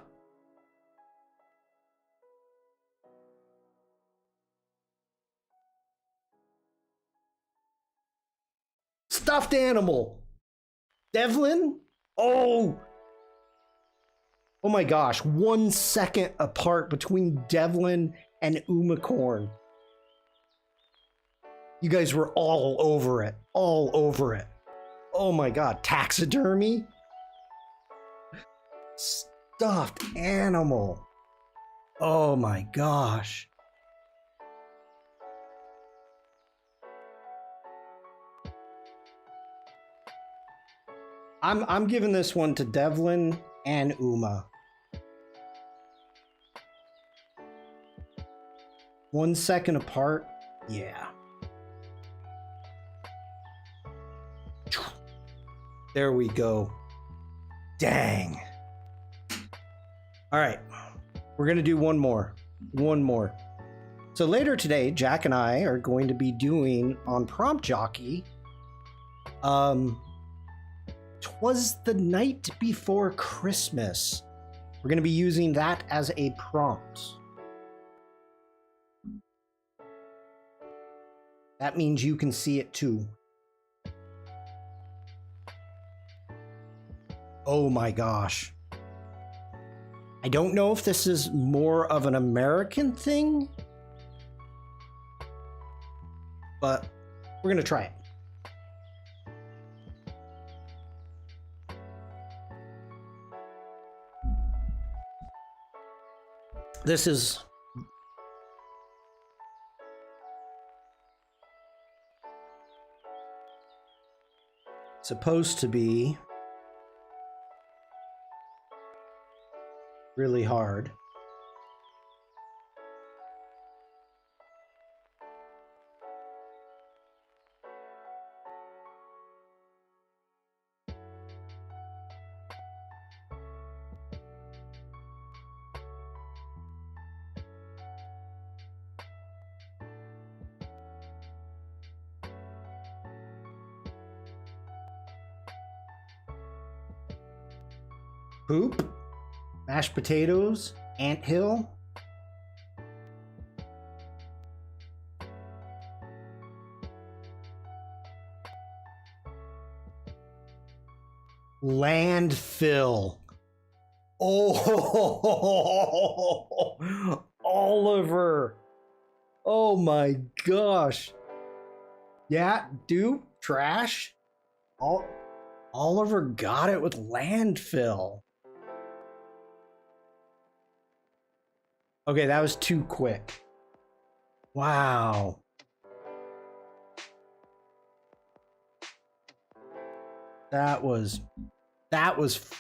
Stuffed animal! Devlin? Oh! Oh my gosh, 1 second apart between Devlin and Umacorn. You guys were all over it. All over it. Oh my god, taxidermy? Stuffed animal. Oh my gosh. I'm giving this one to Devlin and Uma. 1 second apart? Yeah. There we go. Dang. All right. We're going to do one more. One more. So later today, Jack and I are going to be doing on Prompt Jockey. 'Twas the Night Before Christmas. We're going to be using that as a prompt. That means you can see it too. Oh my gosh. I don't know if this is more of an American thing, but we're going to try it. This is supposed to be really hard. Poop, mashed potatoes, anthill. Landfill. Oh, Oliver. Oh my gosh. Yeah, dude, trash. Oliver got it with landfill. Okay, that was too quick. Wow. That was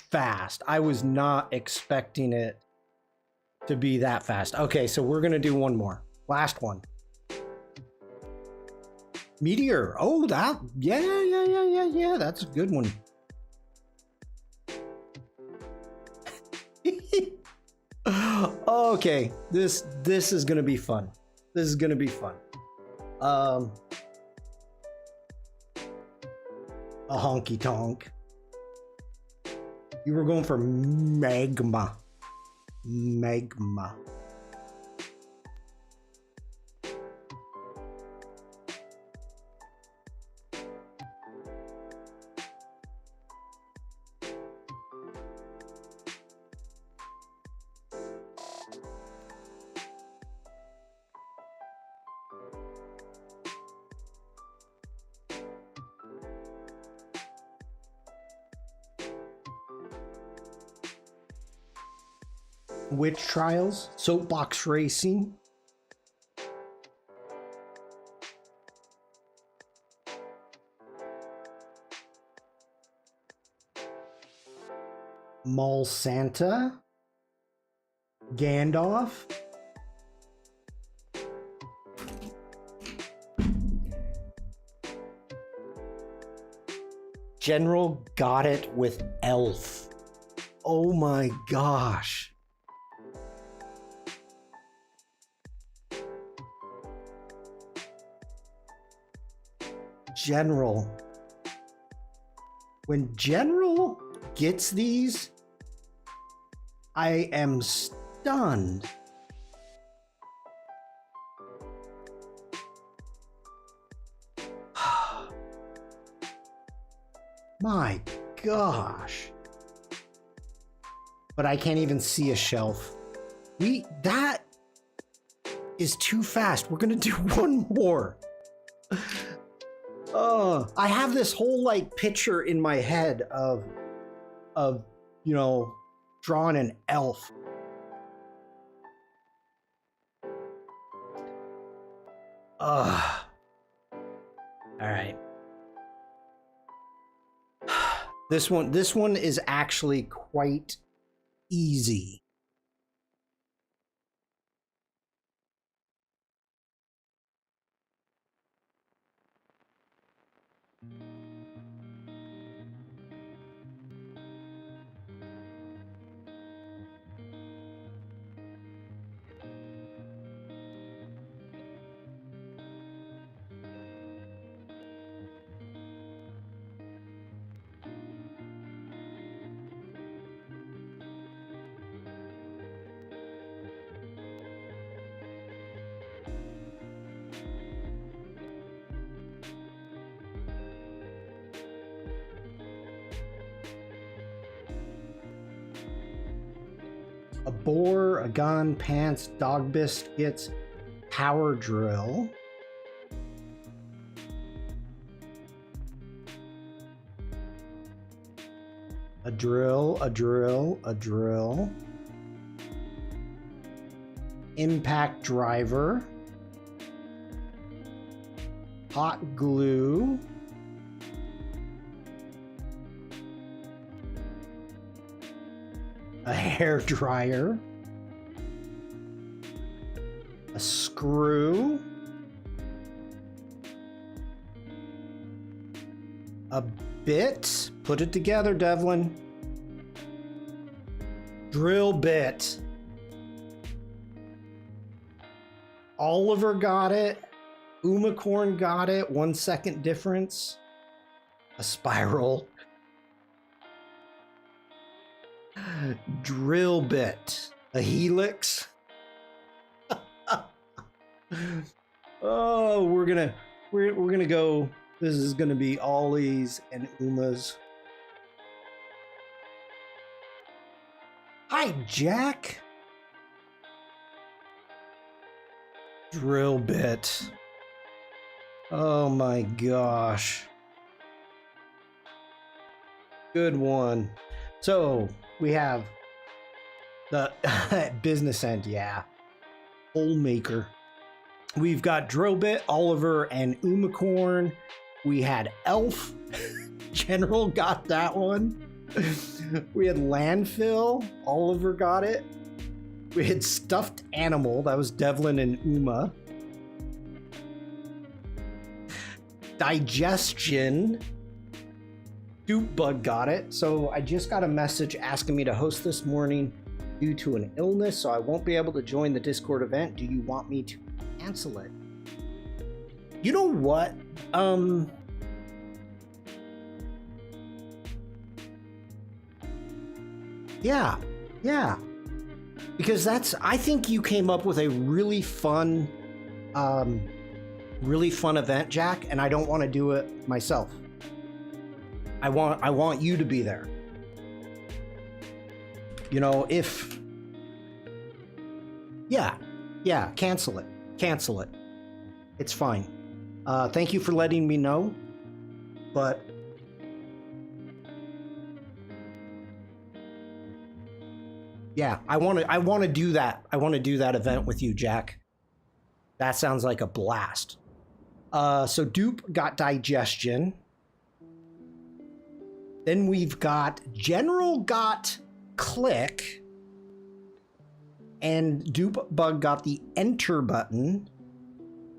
fast. I was not expecting it to be that fast. Okay, so we're gonna do one more. Last one. Meteor. Oh, that, yeah. That's a good one. Okay, this is gonna be fun. This is gonna be fun. A honky tonk. You were going for magma. Magma. Witch trials, soapbox racing. Mall Santa. Gandalf. General got it with elf. Oh my gosh. General. When General gets these, I am stunned. My gosh. But I can't even see a shelf. That is too fast. We're gonna do one more. I have this whole like picture in my head of you know, drawing an elf. All right. This one is actually quite easy. A boar, a gun, pants, dog biscuits, power drill. A drill, a drill, a drill. Impact driver. Hot glue. A hair dryer, a screw, a bit, put it together, Devlin, drill bit. Oliver got it, Umacorn got it, 1 second difference, a spiral. Drill bit, a helix. Oh, we're gonna go. This is gonna be Ollie's and Uma's. Hi, Jack. Drill bit. Oh my gosh. Good one. So we have the business end, yeah. Hole maker. We've got drill bit, Oliver, and Umacorn. We had elf. General got that one. We had landfill. Oliver got it. We had stuffed animal. That was Devlin and Uma. Digestion. Dupe Bug got it. So I just got a message asking me to host this morning due to an illness, so I won't be able to join the Discord event. Do you want me to cancel it? You know what? Yeah. Because I think you came up with a really fun event, Jack, and I don't want to do it myself. I want you to be there. You know, if... Yeah, cancel it. Cancel it. It's fine. Thank you for letting me know, but... Yeah, I want to do that. I want to do that event with you, Jack. That sounds like a blast. So Dupe got digestion. Then we've got General got click. And Dupe Bug got the enter button.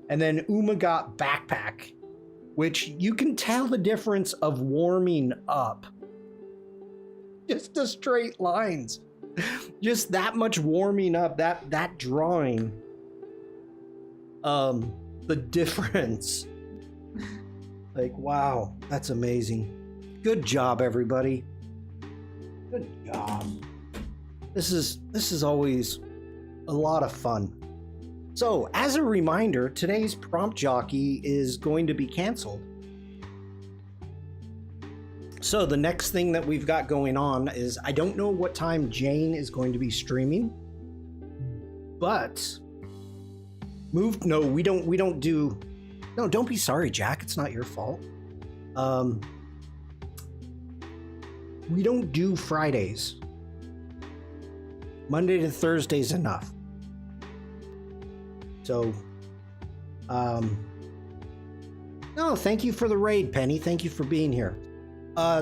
And then Uma got backpack, which you can tell the difference of warming up. Just the straight lines. Just that much warming up, that drawing. The difference. Like, wow, that's amazing. Good job, everybody. Good job. This is always a lot of fun. So, as a reminder, today's prompt jockey is going to be canceled. So the next thing that we've got going on is I don't know what time Jane is going to be streaming, but we don't do. No, don't be sorry, Jack. It's not your fault. We don't do Fridays. Monday to Thursday's enough. So, no, thank you for the raid, Penny. Thank you for being here.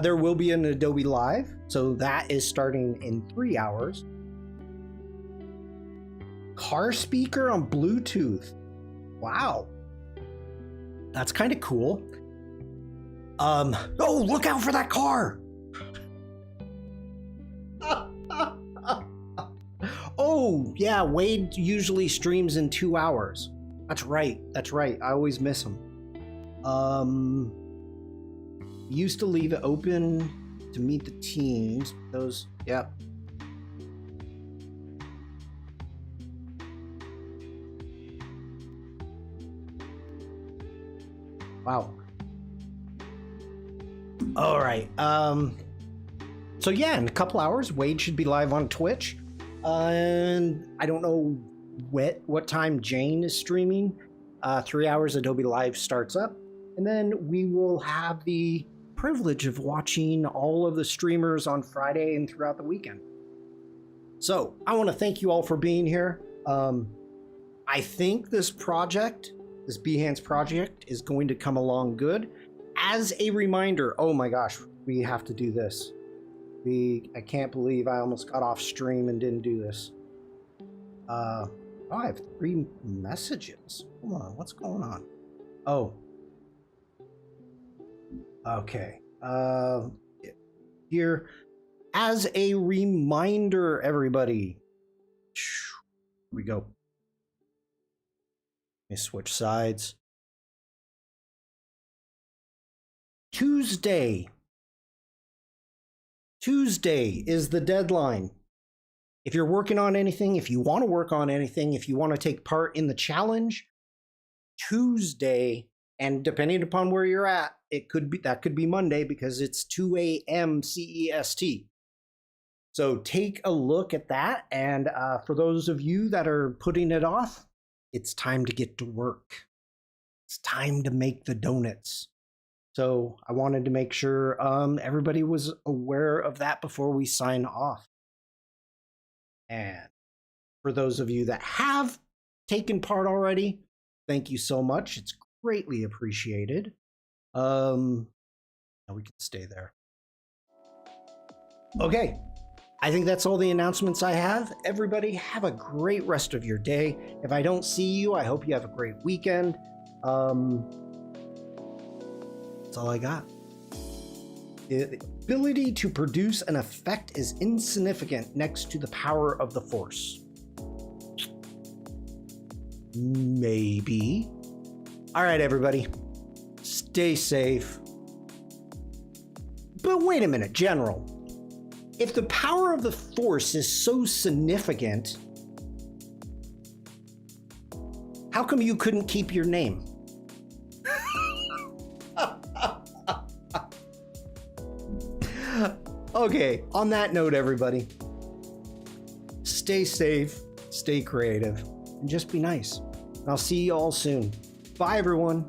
There will be an Adobe Live, so that is starting in 3 hours. Car speaker on Bluetooth. Wow. That's kind of cool. Oh, look out for that car. Oh, yeah, Wade usually streams in 2 hours. That's right. I always miss him. Used to leave it open to meet the teams. Those, yep. Wow. All right. So yeah, in a couple hours, Wade should be live on Twitch. And I don't know what time Jane is streaming. 3 hours Adobe Live starts up. And then we will have the privilege of watching all of the streamers on Friday and throughout the weekend. So I want to thank you all for being here. I think this Behance project is going to come along good. As a reminder, oh my gosh, we have to do this. I can't believe I almost got off stream and didn't do this. I have 3 messages. Hold on, what's going on? Oh. Okay. Here, as a reminder, everybody. Here we go. Let me switch sides. Tuesday is the deadline. If you're working on anything, if you want to work on anything, if you want to take part in the challenge, Tuesday, and depending upon where you're at, that could be Monday because it's 2 a.m. CEST. So take a look at that, and for those of you that are putting it off, it's time to get to work. It's time to make the donuts. So I wanted to make sure everybody was aware of that before we sign off. And for those of you that have taken part already, thank you so much. It's greatly appreciated. We can stay there. Okay. I think that's all the announcements I have. Everybody have a great rest of your day. If I don't see you, I hope you have a great weekend. That's all I got. The ability to produce an effect is insignificant next to the power of the Force. Maybe. All right, everybody. Stay safe. But wait a minute, General. If the power of the Force is so significant, how come you couldn't keep your name? Okay, on that note, everybody, stay safe, stay creative, and just be nice. And I'll see you all soon. Bye, everyone.